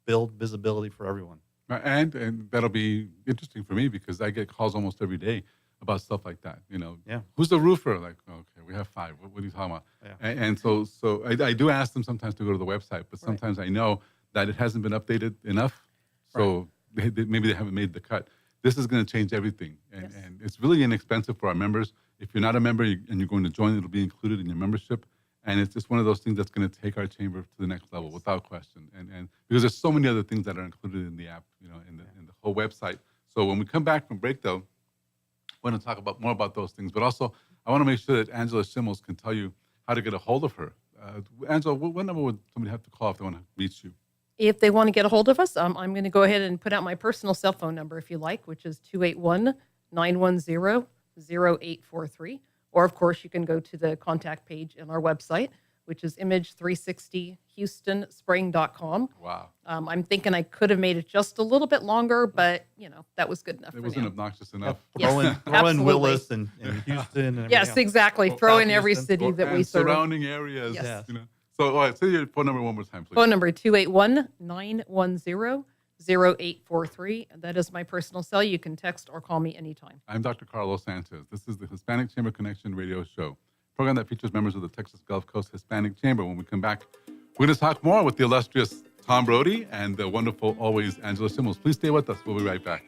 Speaker 3: build visibility for everyone.
Speaker 2: And that'll be interesting for me because I get calls almost every day about stuff like that.
Speaker 3: Yeah.
Speaker 2: Who's the roofer? Like, okay, we have 5. What are you talking about?
Speaker 3: Yeah.
Speaker 2: And so I do ask them sometimes to go to the website, but sometimes I know that it hasn't been updated enough. So maybe they haven't made the cut. This is going to change everything. And it's really inexpensive for our members. If you're not a member and you're going to join, it'll be included in your membership. And it's just one of those things that's going to take our chamber to the next level without question. And because there's so many other things that are included in the app, in the whole website. So when we come back from break, though, we're going to talk more about those things. But also, I want to make sure that Angela Schimmels can tell you how to get a hold of her. Angela, what number would somebody have to call if they want to reach you?
Speaker 4: If they want to get a hold of us, I'm going to go ahead and put out my personal cell phone number if you like, which is 281-910-0843. Or, of course, you can go to the contact page on our website, which is image360houstonspring.com.
Speaker 2: Wow.
Speaker 4: I'm thinking I could have made it just a little bit longer, but, that was good enough
Speaker 2: It
Speaker 4: for
Speaker 2: wasn't
Speaker 4: now.
Speaker 2: obnoxious enough.
Speaker 4: Yes,
Speaker 3: Throw in
Speaker 4: absolutely.
Speaker 3: Willis and Houston. And
Speaker 4: Yes,
Speaker 3: everything else.
Speaker 4: exactly. Throw in every
Speaker 3: Houston.
Speaker 4: city that we
Speaker 2: And
Speaker 4: serve.
Speaker 2: surrounding areas.
Speaker 4: Yes.
Speaker 2: So, all right, say your phone number one more time, please.
Speaker 4: Phone number 281-910-0843. That is my personal cell. You can text or call me anytime.
Speaker 2: I'm Dr. Carlos Sanchez. This is the Hispanic Chamber Connection radio show, a program that features members of the Texas Gulf Coast Hispanic Chamber. When we come back, we're going to talk more with the illustrious Tom Brody and the wonderful, always, Angela Schimmels. Please stay with us. We'll be right back.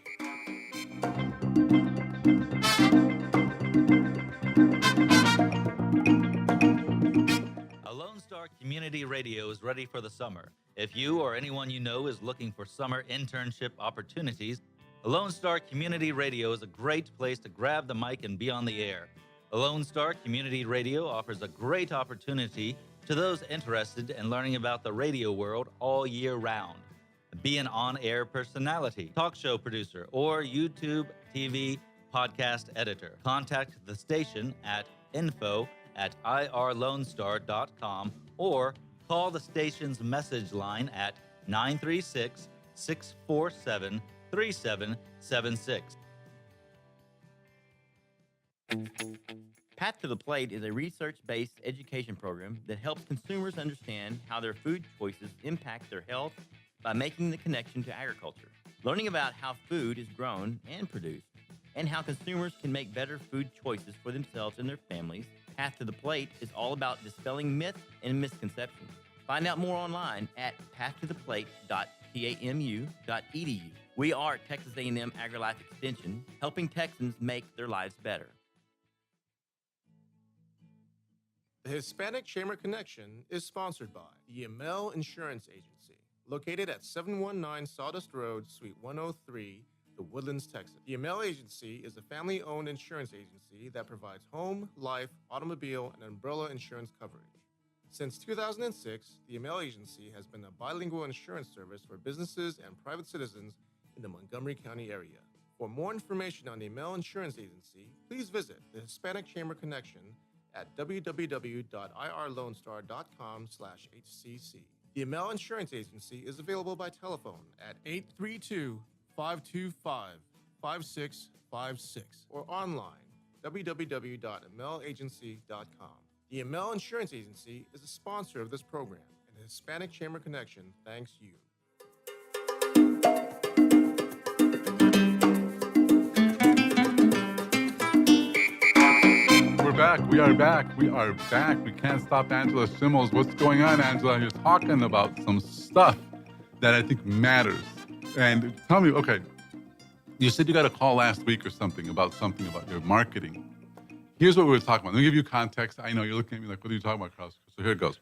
Speaker 5: Lone Star Community Radio is ready for the summer. If you or anyone you know is looking for summer internship opportunities, Lone Star Community Radio is a great place to grab the mic and be on the air. Lone Star Community Radio offers a great opportunity to those interested in learning about the radio world all year round. Be an on-air personality, talk show producer, or YouTube, TV, podcast editor. Contact the station at info@irlonestar.com or call the station's message line at 936-647-3776.
Speaker 10: Path to the Plate is a research-based education program that helps consumers understand how their food choices impact their health by making the connection to agriculture. Learning about how food is grown and produced, and how consumers can make better food choices for themselves and their families, Path to the Plate is all about dispelling myths and misconceptions. Find out more online at pathtotheplate.tamu.edu. We are Texas A&M AgriLife Extension, helping Texans make their lives better.
Speaker 8: The Hispanic Chamber Connection is sponsored by the Yamel Insurance Agency, located at 719 Sawdust Road, Suite 103, The Woodlands, Texas. The Yamel Agency is a family-owned insurance agency that provides home, life, automobile, and umbrella insurance coverage. Since 2006, the Yamel Agency has been a bilingual insurance service for businesses and private citizens in the Montgomery County area. For more information on the Yamel Insurance Agency, please visit the Hispanic Chamber Connection at www.irlonestar.com/HCC. The Yamel Insurance Agency is available by telephone at 832-525-5656 or online www.yamelagency.com. The Yamel Insurance Agency is a sponsor of this program, and the Hispanic Chamber Connection thanks you.
Speaker 2: back. We are back. We are back. We can't stop Angela Schimmels. What's going on, Angela? You're talking about some stuff that I think matters. And tell me, okay, you said you got a call last week or something about your marketing. Here's what we were talking about. Let me give you context. I know you're looking at me like, what are you talking about, Carlos? So here it goes.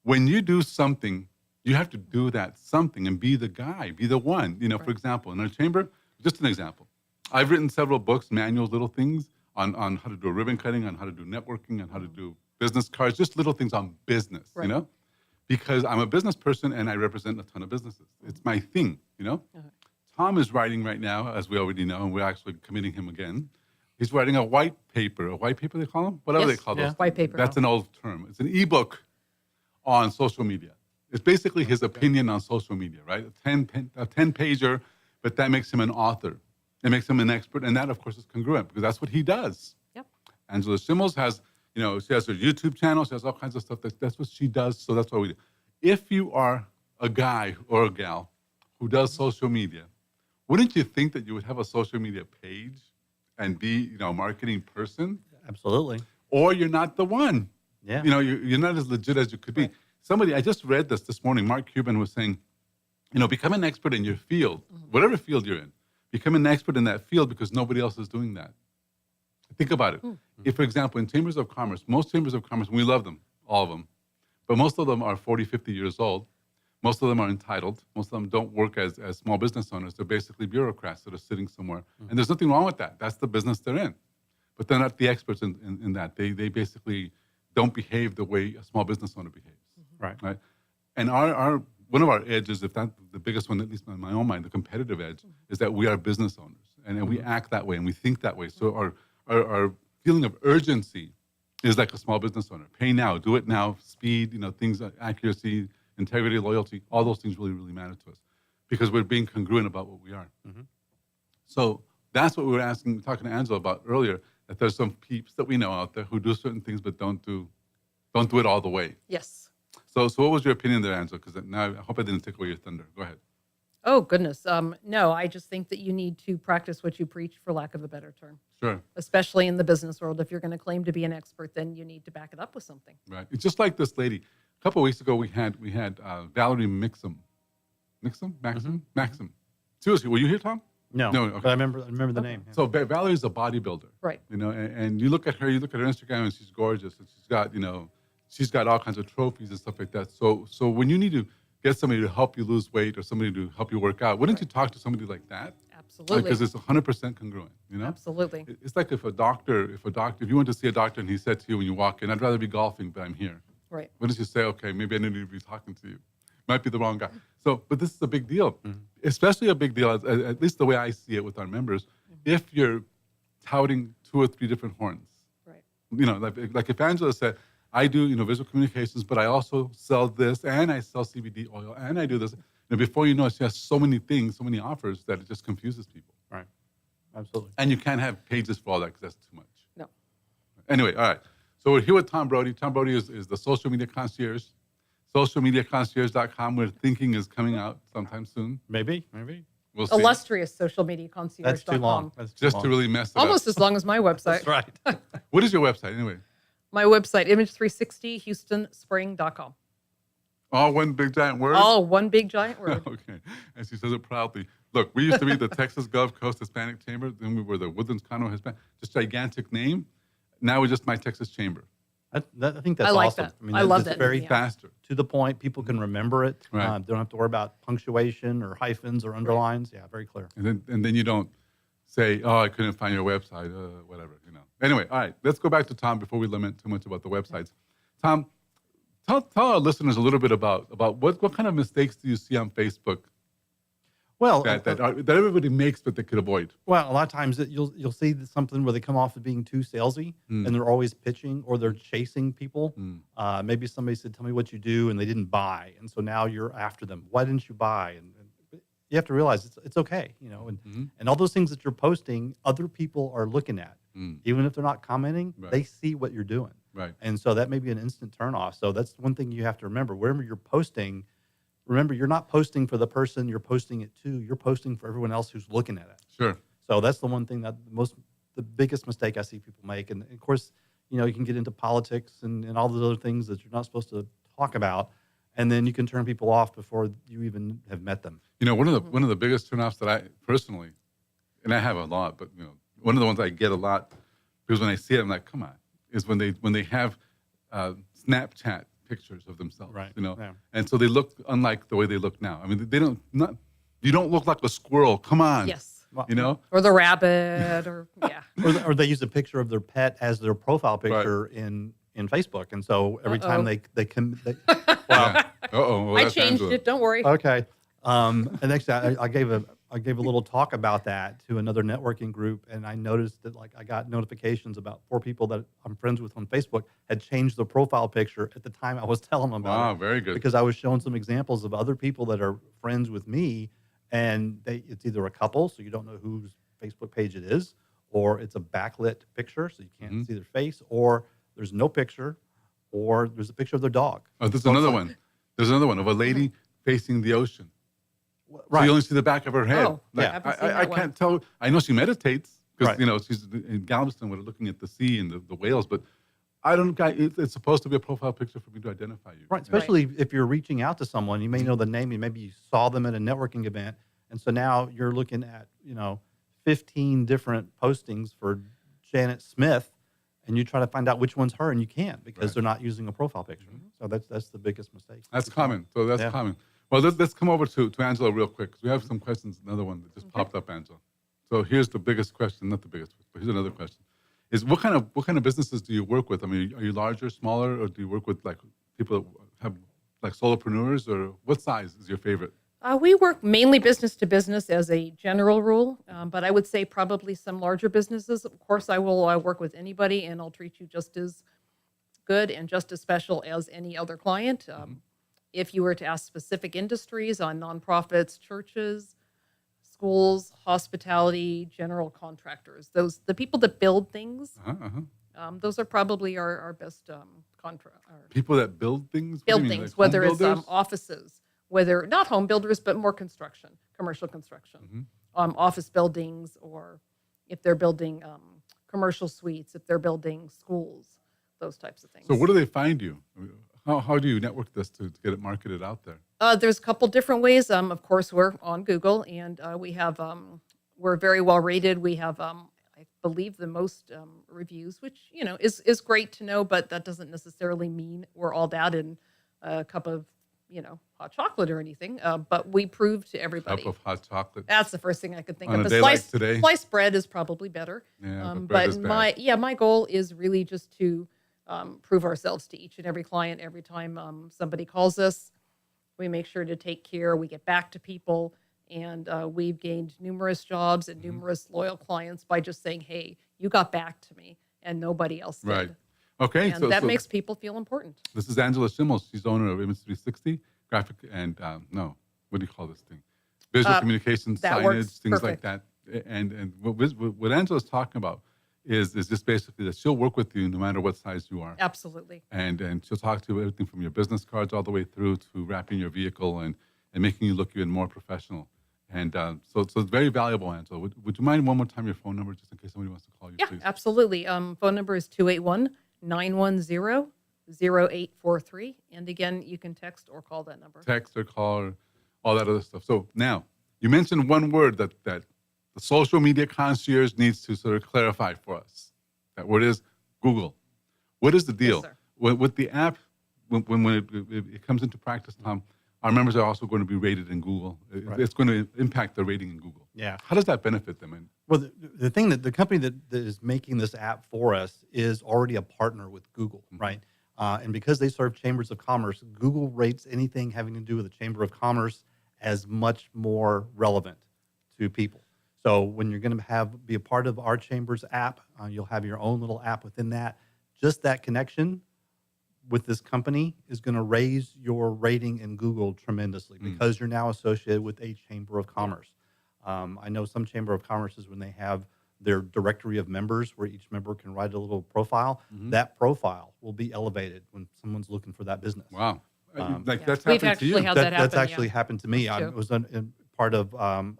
Speaker 2: When you do something, you have to do that something and be the guy, be the one. You know, for example, in our chamber, just an example. I've written several books, manuals, little things on how to do a ribbon cutting, on how to do networking, on how to do business cards, just little things on business, you know? Because I'm a business person and I represent a ton of businesses. It's my thing, you know? Tom is writing right now, as we already know, and we're actually committing him again. He's writing a white paper they call them? Whatever they call those.
Speaker 4: White paper.
Speaker 2: That's an old term. It's an ebook on social media. It's basically his opinion on social media, right? A 10-pager, but that makes him an author. It makes him an expert, and that, of course, is congruent because that's what he does.
Speaker 4: Yep.
Speaker 2: Angela Schimmels has, she has her YouTube channel. She has all kinds of stuff. That's what she does, so that's what we do. If you are a guy or a gal who does social media, wouldn't you think that you would have a social media page and be, a marketing person?
Speaker 3: Absolutely.
Speaker 2: Or you're not the one.
Speaker 3: Yeah.
Speaker 2: You're not as legit as you could be. I just read this morning. Mark Cuban was saying, become an expert in your field, whatever field you're in. Become an expert in that field because nobody else is doing that. Think about it. If, for example, in chambers of commerce, most chambers of commerce, we love them, all of them, but most of them are 40, 50 years old. Most of them are entitled. Most of them don't work as small business owners. They're basically bureaucrats that are sitting somewhere. And there's nothing wrong with that. That's the business they're in. But they're not the experts in that. They basically don't behave the way a small business owner behaves. Right. And one of our edges, if not the biggest one, at least in my own mind, the competitive edge, is that we are business owners. And we act that way and we think that way. So our feeling of urgency is like a small business owner. Pay now, do it now, speed, things, accuracy, integrity, loyalty, all those things really, really matter to us because we're being congruent about what we are. So that's what we were talking to Angela about earlier, that there's some peeps that we know out there who do certain things but don't do it all the way.
Speaker 4: Yes.
Speaker 2: So what was your opinion there, Angela? Because now I hope I didn't take away your thunder. Go ahead.
Speaker 4: Oh, goodness. No, I just think that you need to practice what you preach, for lack of a better term.
Speaker 2: Sure.
Speaker 4: Especially in the business world. If you're going to claim to be an expert, then you need to back it up with something.
Speaker 2: Right. It's just like this lady. A couple of weeks ago, we had Valerie Maxim. Maxim. Seriously, were you here, Tom?
Speaker 3: No.
Speaker 2: Okay.
Speaker 3: But I remember the name. Yeah.
Speaker 2: So Valerie's a bodybuilder.
Speaker 4: Right.
Speaker 2: And you look at her Instagram, and she's gorgeous, and she's got all kinds of trophies and stuff like that. So when you need to get somebody to help you lose weight or somebody to help you work out, wouldn't you talk to somebody like that?
Speaker 4: Absolutely.
Speaker 2: Because it's 100% congruent,
Speaker 4: Absolutely.
Speaker 2: It's like if you went to see a doctor and he said to you when you walk in, I'd rather be golfing, but I'm here.
Speaker 4: Right.
Speaker 2: Wouldn't you say, okay, maybe I need to be talking to you? Might be the wrong guy. So, but this is a big deal, especially a big deal, at least the way I see it with our members, if you're touting 2 or 3 different horns.
Speaker 4: Right.
Speaker 2: Like if Angela said, I do, visual communications, but I also sell this, and I sell CBD oil, and I do this. Before you know it, she has so many things, so many offers that it just confuses people.
Speaker 3: Right. Absolutely.
Speaker 2: And you can't have pages for all that because that's too much.
Speaker 4: No.
Speaker 2: Anyway, all right. So we're here with Tom Brody. Tom Brody is the social media concierge. Socialmediaconcierge.com, we're thinking is coming out sometime soon.
Speaker 3: Maybe.
Speaker 2: We'll see.
Speaker 4: Illustrious social media concierge.
Speaker 3: That's too long.
Speaker 2: Just to really mess it
Speaker 4: Almost
Speaker 2: up.
Speaker 4: as long as my website.
Speaker 3: That's right.
Speaker 2: What is your website anyway?
Speaker 4: My website, image360houstonspring.com.
Speaker 2: All one big giant word?
Speaker 4: All one big giant word.
Speaker 2: Okay. And she says it proudly. Look, we used to be the Texas Gulf Coast Hispanic Chamber. Then we were the Woodlands Conroe Hispanic. Just gigantic name. Now we're just my Texas Chamber.
Speaker 3: I think that's
Speaker 4: I like
Speaker 3: awesome.
Speaker 4: that. I love
Speaker 3: it's
Speaker 4: that.
Speaker 3: very
Speaker 4: Yeah.
Speaker 2: Faster.
Speaker 3: to the point. People can remember it.
Speaker 2: Right.
Speaker 3: Don't have to worry about punctuation or hyphens or underlines. Yeah, very clear.
Speaker 2: And then you don't say, oh, I couldn't find your website, whatever, Anyway, all right, let's go back to Tom before we lament too much about the websites. Tom, tell our listeners a little bit about what kind of mistakes do you see on Facebook
Speaker 3: Well,
Speaker 2: that everybody makes but they could avoid?
Speaker 3: Well, a lot of times you'll see something where they come off of being too salesy and they're always pitching or they're chasing people. Maybe somebody said, "Tell me what you do," and they didn't buy, and so now you're after them. Why didn't you buy? And you have to realize it's okay, and all those things that you're posting, other people are looking at, even if they're not commenting.
Speaker 2: Right.
Speaker 3: They see what you're doing,
Speaker 2: Right.
Speaker 3: and so that may be an instant turnoff. So that's one thing you have to remember. Wherever you're posting. Remember, you're not posting for the person you're posting it to. You're posting for everyone else who's looking at it.
Speaker 2: Sure.
Speaker 3: So that's the one thing that the biggest mistake I see people make. And of course, you can get into politics and all those other things that you're not supposed to talk about. And then you can turn people off before you even have met them.
Speaker 2: One of the biggest turnoffs that I personally, and I have a lot, but one of the ones I get a lot because when I see it, I'm like, come on, is when they have Snapchat pictures of themselves,
Speaker 3: Right. Yeah.
Speaker 2: and so they look unlike the way they look now. I mean, you don't look like a squirrel. Come on,
Speaker 4: Yes.
Speaker 2: Or
Speaker 4: the rabbit, or yeah.
Speaker 3: Or they use a picture of their pet as their profile picture in Facebook, and so every time they
Speaker 2: Wow. Well,
Speaker 4: I
Speaker 2: that's
Speaker 4: changed
Speaker 2: Angela.
Speaker 4: it. Don't worry.
Speaker 3: Okay. And actually, I gave a little talk about that to another networking group, and I noticed that I got notifications about 4 people that I'm friends with on Facebook had changed their profile picture at the time I was telling them about it.
Speaker 2: Wow, very good.
Speaker 3: Because I was showing some examples of other people that are friends with me, and it's either a couple, so you don't know whose Facebook page it is, or it's a backlit picture, so you can't see their face, or there's no picture, or there's a picture of their dog.
Speaker 2: Oh, there's another one. There's another one of a lady facing the ocean.
Speaker 3: Right.
Speaker 2: So you only see the back of her head.
Speaker 4: Oh, yeah. I haven't seen
Speaker 2: I
Speaker 4: that one.
Speaker 2: can't tell. I know she meditates because
Speaker 3: Right.
Speaker 2: she's in Galveston with looking at the sea and the whales, but I don't. It's supposed to be a profile picture for me to identify you.
Speaker 3: Right, especially if you're reaching out to someone, you may know the name, and maybe you saw them at a networking event, and so now you're looking at 15 different postings for Janet Smith, and you try to find out which one's her, and you can't because they're not using a profile picture. So that's the biggest mistake.
Speaker 2: That's common. So that's common. Well, let's come over to Angela real quick because we have some questions. Another one that just popped up, Angela. So here's the biggest question, not the biggest, but here's another question: is what kind of businesses do you work with? I mean, are you larger, smaller, or do you work with people that have solopreneurs, or what size is your favorite?
Speaker 4: We work mainly business to business as a general rule, but I would say probably some larger businesses. Of course, I will work with anybody, and I'll treat you just as good and just as special as any other client. If you were to ask specific industries on nonprofits, churches, schools, hospitality, general contractors, the people that build things, those are probably our best
Speaker 2: People that build things? What do
Speaker 4: build
Speaker 2: you mean,
Speaker 4: things,
Speaker 2: like
Speaker 4: whether
Speaker 2: home
Speaker 4: it's
Speaker 2: builders?
Speaker 4: offices, whether not home builders, but more construction, commercial construction, office buildings, or if they're building commercial suites, if they're building schools, those types of things.
Speaker 2: So where do they find you? How do you network this to get it marketed out there?
Speaker 4: There's a couple different ways. Of course, we're on Google, and we have we're very well rated. We have I believe the most reviews, which is great to know, but that doesn't necessarily mean we're all that in a cup of hot chocolate or anything. But we prove to everybody.
Speaker 2: Cup of hot chocolate.
Speaker 4: That's the first thing I could think
Speaker 2: On
Speaker 4: of.
Speaker 2: a
Speaker 4: But
Speaker 2: day like today?
Speaker 4: sliced bread is probably better.
Speaker 2: Yeah, but bread is bad.
Speaker 4: my goal is really just to prove ourselves to each and every client every time somebody calls us. We make sure to take care. We get back to people, and we've gained numerous jobs and numerous loyal clients by just saying, "Hey, you got back to me," and nobody else did.
Speaker 2: Right. Okay.
Speaker 4: And that makes people feel important.
Speaker 2: This is Angela Schimmels. She's owner of Image 360, graphic and what do you call this thing? Visual communications,
Speaker 4: that
Speaker 2: signage,
Speaker 4: works
Speaker 2: things like that. And what Angela's talking about is just basically that she'll work with you no matter what size you are.
Speaker 4: Absolutely.
Speaker 2: And she'll talk to you everything from your business cards all the way through to wrapping your vehicle and making you look even more professional. And so it's very valuable, Angela. Would you mind one more time your phone number just in case somebody wants to call you,
Speaker 4: Yeah,
Speaker 2: please?
Speaker 4: absolutely. Phone number is 281-910-0843. And again, you can text or call that number.
Speaker 2: Text or call or all that other stuff. So now, you mentioned one word that the social media concierge needs to sort of clarify for us. That word is Google. What is the deal?
Speaker 4: sir.
Speaker 2: With the app, when it comes into practice, Tom, our members are also going to be rated in Google.
Speaker 3: Right.
Speaker 2: It's going to impact their rating in Google.
Speaker 3: Yeah.
Speaker 2: How does that benefit them? And
Speaker 3: Well, the thing that the company that is making this app for us is already a partner with Google, right? And because they serve chambers of commerce, Google rates anything having to do with the Chamber of Commerce as much more relevant to people. So when you're going to be a part of our chamber's app, you'll have your own little app within that. Just that connection with this company is going to raise your rating in Google tremendously because you're now associated with a Chamber of Commerce. I know some Chamber of Commerces, when they have their directory of members where each member can write a little profile, that profile will be elevated when someone's looking for that business.
Speaker 2: wow. That's
Speaker 4: We've
Speaker 2: happened to you.
Speaker 4: actually had that
Speaker 3: That's
Speaker 4: happen,
Speaker 3: actually happened to me.
Speaker 4: Us
Speaker 3: I
Speaker 4: too.
Speaker 3: was in part of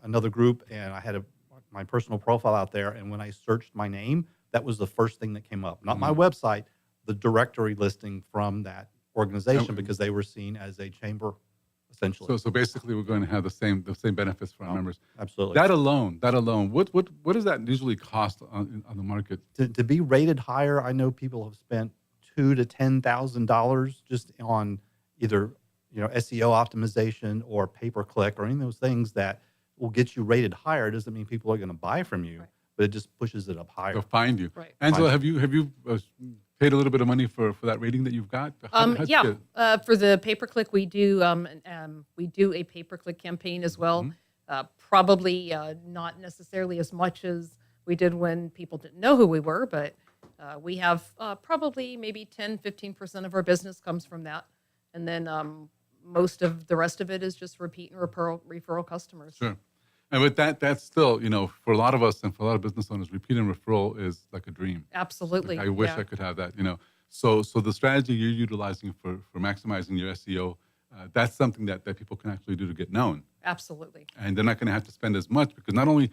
Speaker 3: another group, and I had my personal profile out there, and when I searched my name, that was the first thing that came up. Not my
Speaker 2: Mhm.
Speaker 3: website, the directory listing from that organization,
Speaker 2: And-
Speaker 3: because they were seen as a chamber, essentially.
Speaker 2: So basically, we're going to have the same benefits for our
Speaker 3: Oh,
Speaker 2: members.
Speaker 3: absolutely.
Speaker 2: That alone, what does that usually cost on the market?
Speaker 3: To be rated higher, I know people have spent $2,000 to $10,000 just on either SEO optimization or pay per click or any of those things that will get you rated higher. Doesn't mean people are going to buy from you,
Speaker 4: Right.
Speaker 3: but it just pushes it up higher.
Speaker 2: They'll find you.
Speaker 4: Right.
Speaker 2: Angela,
Speaker 3: Find
Speaker 2: have you paid a little bit of money for that rating that you've got? How'd you
Speaker 4: Yeah,
Speaker 2: get-
Speaker 4: for the pay-per-click, we do a pay-per-click campaign as well.
Speaker 2: Mhm.
Speaker 4: Probably not necessarily as much as we did when people didn't know who we were, but we have probably maybe 10-15% of our business comes from that. And then most of the rest of it is just repeat and referral customers.
Speaker 2: Sure. And with that's still, for a lot of us and for a lot of business owners, repeat and referral is like a dream.
Speaker 4: Absolutely.
Speaker 2: Like, I wish
Speaker 4: yeah.
Speaker 2: I could have that, So the strategy you're utilizing for maximizing your SEO, that's something that people can actually do to get known.
Speaker 4: Absolutely.
Speaker 2: And they're not going to have to spend as much, because not only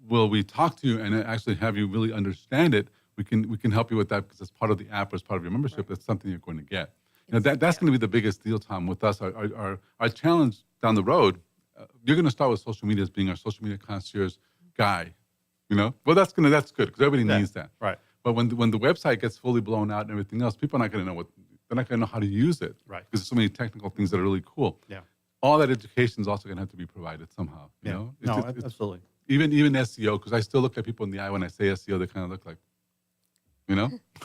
Speaker 2: will we talk to you and actually have you really understand it, we can help you with that, because it's part of the app or it's part of your membership. That's something you're going to get. That's going to be the biggest deal, Tom, with us. Our challenge down the road, you're going to start with social media as being our social media concierge guy. Well, that's good, because everybody needs that.
Speaker 3: Right.
Speaker 2: But when the website gets fully blown out and everything else, people are not going to know they're not going to know how to use it.
Speaker 3: Right.
Speaker 2: Because there's so many technical things that are really cool.
Speaker 3: Yeah.
Speaker 2: All that education is also going to have to be provided somehow. You know?
Speaker 3: No,
Speaker 2: It's-
Speaker 3: absolutely.
Speaker 2: even SEO, because I still look at people in the eye when I say SEO, they kind of look like,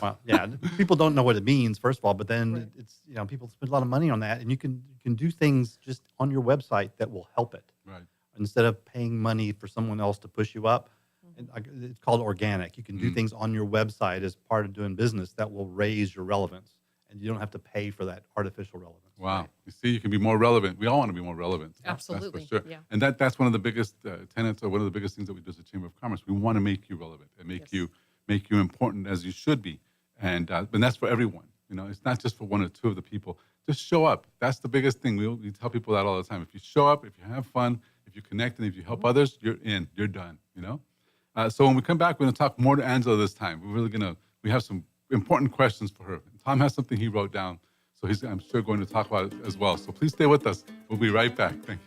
Speaker 3: Well, yeah, people don't know what it means, first of all, but then
Speaker 4: Right.
Speaker 3: it's, people spend a lot of money on that, and you can do things just on your website that will help it,
Speaker 2: Right.
Speaker 3: instead of paying money for someone else to push you up. And it's called organic. You can do
Speaker 2: Mhm.
Speaker 3: things on your website as part of doing business that will raise your relevance, and you don't have to pay for that artificial relevance.
Speaker 2: Wow.
Speaker 4: Right.
Speaker 2: You see, you can be more relevant. We all want to be more relevant.
Speaker 4: Absolutely,
Speaker 2: That's for sure.
Speaker 4: yeah.
Speaker 2: And that's one of the biggest tenets, or one of the biggest things that we do as a Chamber of Commerce. We want to make you relevant and make
Speaker 4: Yes.
Speaker 2: you important as you should be. And that's for everyone. It's not just for one or two of the people. Just show up. That's the biggest thing. We tell people that all the time. If you show up, if you have fun, if you connect, and if you help others, you're in. You're done. So when we come back, we're going to talk more to Angela this time. We have some important questions for her. Tom has something he wrote down, so he's, I'm sure, going to talk about it as well. So please stay with us. We'll be right back. Thank you.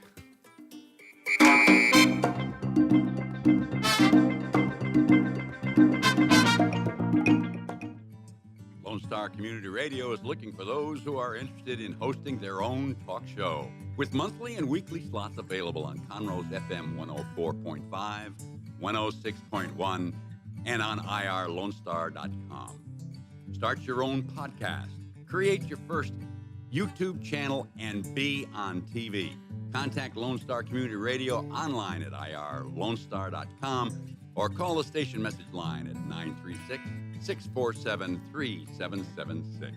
Speaker 11: Lone Star Community Radio is looking for those who are interested in hosting their own talk show, with monthly and weekly slots available on Conroe's FM 104.5, 106.1, and on irlonestar.com. Start your own podcast, create your first YouTube channel, and be on TV. Contact Lone Star Community Radio online at irlonestar.com or call the station message line at 936-647-3776.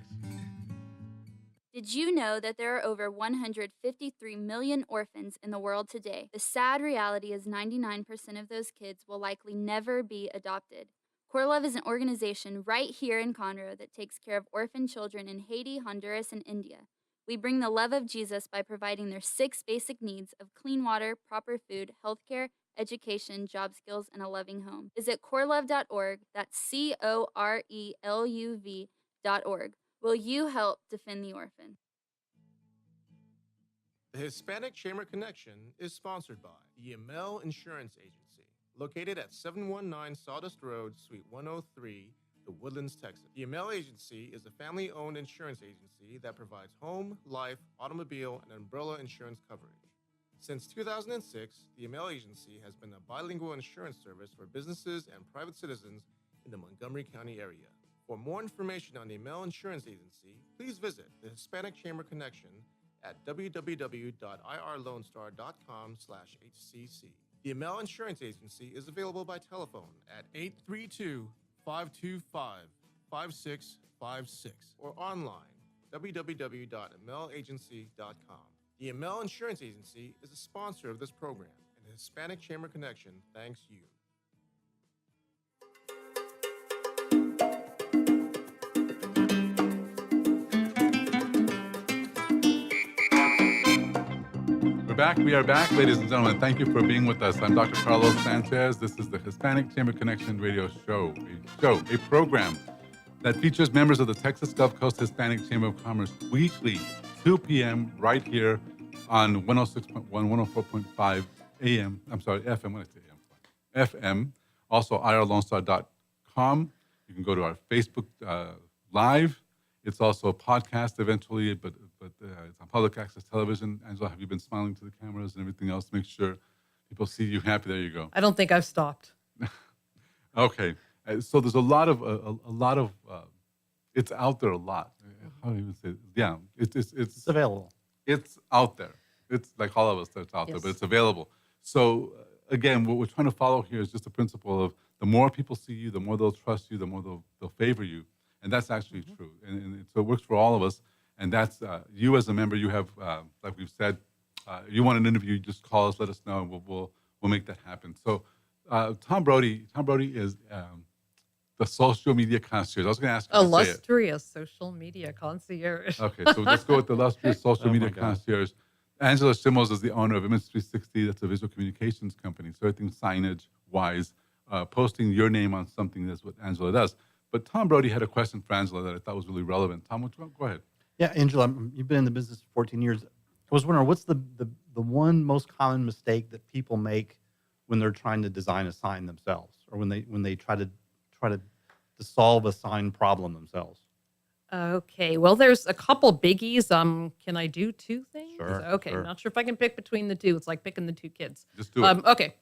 Speaker 12: Did you know that there are over 153 million orphans in the world today? The sad reality is 99% of those kids will likely never be adopted. Core Love is an organization right here in Conroe that takes care of orphan children in Haiti, Honduras, and India. We bring the love of Jesus by providing their 6 basic needs of clean water, proper food, healthcare, education, job skills, and a loving home. Visit corelove.org, that's CORELUV.org. Will you help defend the orphan?
Speaker 8: The Hispanic Chamber Connection is sponsored by the Yamel Insurance Agency, located at 719 Sawdust Road, Suite 103, The Woodlands, Texas. The Yamel Agency is a family-owned insurance agency that provides home, life, automobile, and umbrella insurance coverage. Since 2006, the Yamel Agency has been a bilingual insurance service for businesses and private citizens in the Montgomery County area. For more information on the Yamel Insurance Agency, please visit the Hispanic Chamber Connection at www.irlonestar.com/HCC. The Yamel Insurance Agency is available by telephone at 832-525-5656 or online www.yamelagency.com. The Yamel Insurance Agency is a sponsor of this program, and the Hispanic Chamber Connection thanks you.
Speaker 2: We're back. We are back, ladies and gentlemen. Thank you for being with us. I'm Dr. Carlos Sanchez. This is the Hispanic Chamber Connection Radio Show, a program that features members of the Texas Gulf Coast Hispanic Chamber of Commerce weekly, 2 p.m. right here on 106.1, 104.5 AM. I'm sorry, FM. When I say AM, FM. Also, irlonestar.com. You can go to our Facebook Live. It's also a podcast eventually, but it's on public access television. Angela, have you been smiling to the cameras and everything else? Make sure people see you happy. There you go.
Speaker 4: I don't think I've stopped.
Speaker 2: Okay. So there's a lot of it's out there a lot. How do you even say it? Yeah, it's
Speaker 3: available.
Speaker 2: It's out there. It's like all of us that's out there, but it's available. So again, what we're trying to follow here is just the principle of the more people see you, the more they'll trust you, the more they'll favor you. And that's actually true. And so it works for all of us. And that's you as a member, you have, like we've said, you want an interview, you just call us, let us know, and we'll make that happen. So Tom Brody is the social media concierge. I was going to ask you to say it.
Speaker 4: Illustrious social media concierge.
Speaker 2: Okay, so let's go with the illustrious social media concierge. Angela Schimmels is the owner of Image 360. That's a visual communications company. So everything signage-wise, posting your name on something is what Angela does. But Tom Brody had a question for Angela that I thought was really relevant. Tom, go ahead.
Speaker 3: Yeah, Angela, you've been in the business for 14 years. I was wondering, what's the one most common mistake that people make when they're trying to design a sign themselves, or when they try to solve a sign problem themselves?
Speaker 4: Okay, well, there's a couple biggies. Can I do two things?
Speaker 3: Sure.
Speaker 4: Okay,
Speaker 3: sure.
Speaker 4: not sure if I can pick between the two. It's like picking the two kids.
Speaker 2: Just do it.
Speaker 4: Okay,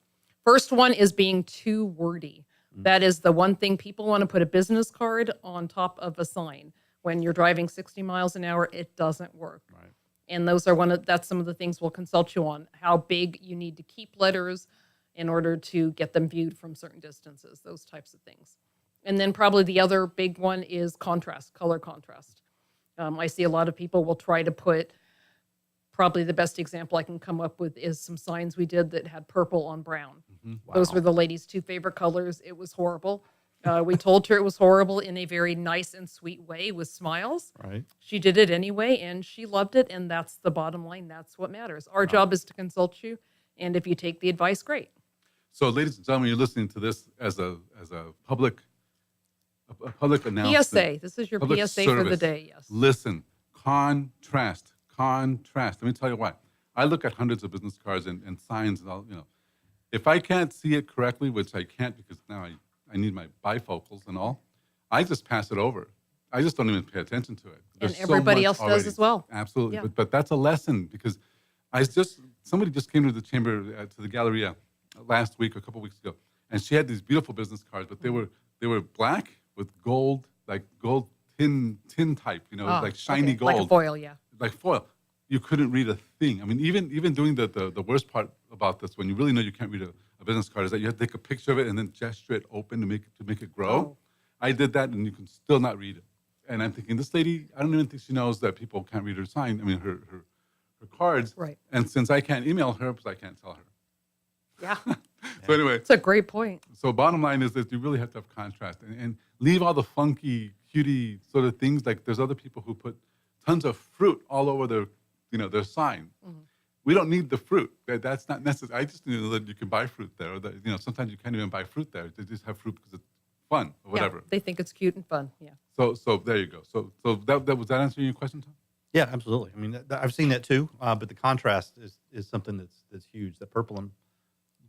Speaker 4: first one is being too wordy. That is the one thing people want to put a business card on top of a sign. When you're driving 60 miles an hour, it doesn't work.
Speaker 3: Right.
Speaker 4: And that's some of the things we'll consult you on. How big you need to keep letters in order to get them viewed from certain distances, those types of things. And then probably the other big one is contrast, color contrast. I see a lot of people will try to put, probably the best example I can come up with is some signs we did that had purple on brown.
Speaker 3: Wow.
Speaker 4: Those were the ladies' two favorite colors. It was horrible. We told her it was horrible in a very nice and sweet way with smiles.
Speaker 3: Right.
Speaker 4: She did it anyway, and she loved it, and that's the bottom line. That's what matters. Our job is to consult you, and if you take the advice, great.
Speaker 2: So, ladies and gentlemen, you're listening to this as a public announcement.
Speaker 4: PSA. This is your
Speaker 2: public
Speaker 4: PSA for the
Speaker 2: service.
Speaker 4: day, yes.
Speaker 2: Listen, contrast. Let me tell you why. I look at hundreds of business cards and signs and all, if I can't see it correctly, which I can't because now I need my bifocals and all, I just pass it over. I just don't even pay attention to it.
Speaker 4: And
Speaker 2: There's so
Speaker 4: everybody
Speaker 2: much
Speaker 4: else
Speaker 2: already.
Speaker 4: does as well.
Speaker 2: Absolutely.
Speaker 4: Yeah.
Speaker 2: But that's a lesson because somebody just came to the chamber, to the Galleria last week, a couple weeks ago, and she had these beautiful business cards, but they were black with gold, like gold tin type, like shiny gold.
Speaker 4: Like a foil, yeah.
Speaker 2: Like foil. You couldn't read a thing. I mean, even doing the worst part about this, when you really know you can't read a business card, is that you have to take a picture of it and then gesture it open to make it grow.
Speaker 4: Oh.
Speaker 2: I did that, and you can still not read it. And I'm thinking, this lady, I don't even think she knows that people can't read her sign. I mean, her cards.
Speaker 4: Right.
Speaker 2: And since I can't email her, because I can't tell her.
Speaker 4: Yeah.
Speaker 2: So anyway.
Speaker 4: It's a great point.
Speaker 2: So bottom line is that you really have to have contrast and leave all the funky, cutie sort of things. Like there's other people who put tons of fruit all over their sign.
Speaker 4: Mm-hmm.
Speaker 2: We don't need the fruit. That's not necessary. I just know that you can buy fruit there. Or that, sometimes you can't even buy fruit there. They just have fruit because it's fun or whatever.
Speaker 4: Yeah, they think it's cute and fun. Yeah.
Speaker 2: So there you go. So that was that answering your question, Tom?
Speaker 3: Yeah, absolutely. I mean, I've seen that too. But the contrast is something that's huge. The purple and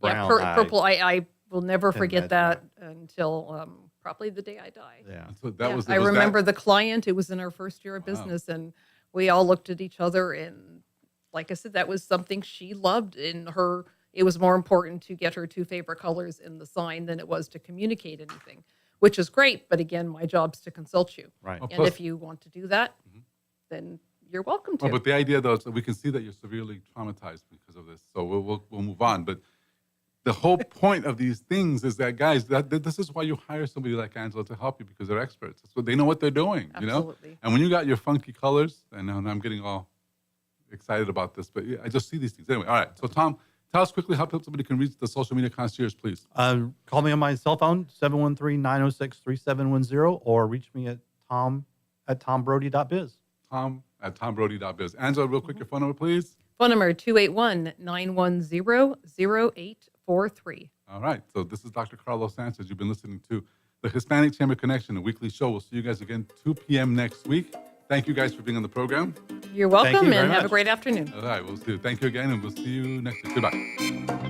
Speaker 3: brown.
Speaker 4: Yeah, purple. I will never forget
Speaker 3: imagine
Speaker 4: that until probably the day I die.
Speaker 3: Yeah.
Speaker 2: So that was.
Speaker 4: I remember the client. It was in our first year of
Speaker 2: Wow.
Speaker 4: business, and we all looked at each other, and like I said, that was something she loved in her. It was more important to get her two favorite colors in the sign than it was to communicate anything, which is great. But again, my job's to consult you.
Speaker 3: Right.
Speaker 2: Well,
Speaker 4: And
Speaker 2: plus-
Speaker 4: if you want to do that, then you're welcome to.
Speaker 2: Oh, but the idea, though, is that we can see that you're severely traumatized because of this. So we'll move on. But the whole point of these things is that, guys, that this is why you hire somebody like Angela to help you, because they're experts. That's what they know what they're doing.
Speaker 4: Absolutely.
Speaker 2: And when you got your funky colors, and I'm getting all excited about this, but yeah, I just see these things. Anyway, all right. So, Tom, tell us quickly how somebody can reach the social media concierge, please.
Speaker 3: Call me on my cell phone, 713-906-3710, or reach me at tom@tombrody.biz.
Speaker 2: Tom@tombrody.biz. Angela, real quick, your phone number, please.
Speaker 4: Phone number 281-910-0843.
Speaker 2: All right. So this is Dr. Carlos Sanchez. You've been listening to the Hispanic Chamber Connection, a weekly show. We'll see you guys again 2 p.m. next week. Thank you guys for being on the program.
Speaker 4: You're welcome,
Speaker 3: you very
Speaker 4: and have a
Speaker 3: much.
Speaker 4: great afternoon.
Speaker 2: All right. We'll see you. Thank you again, and we'll see you next week. Goodbye.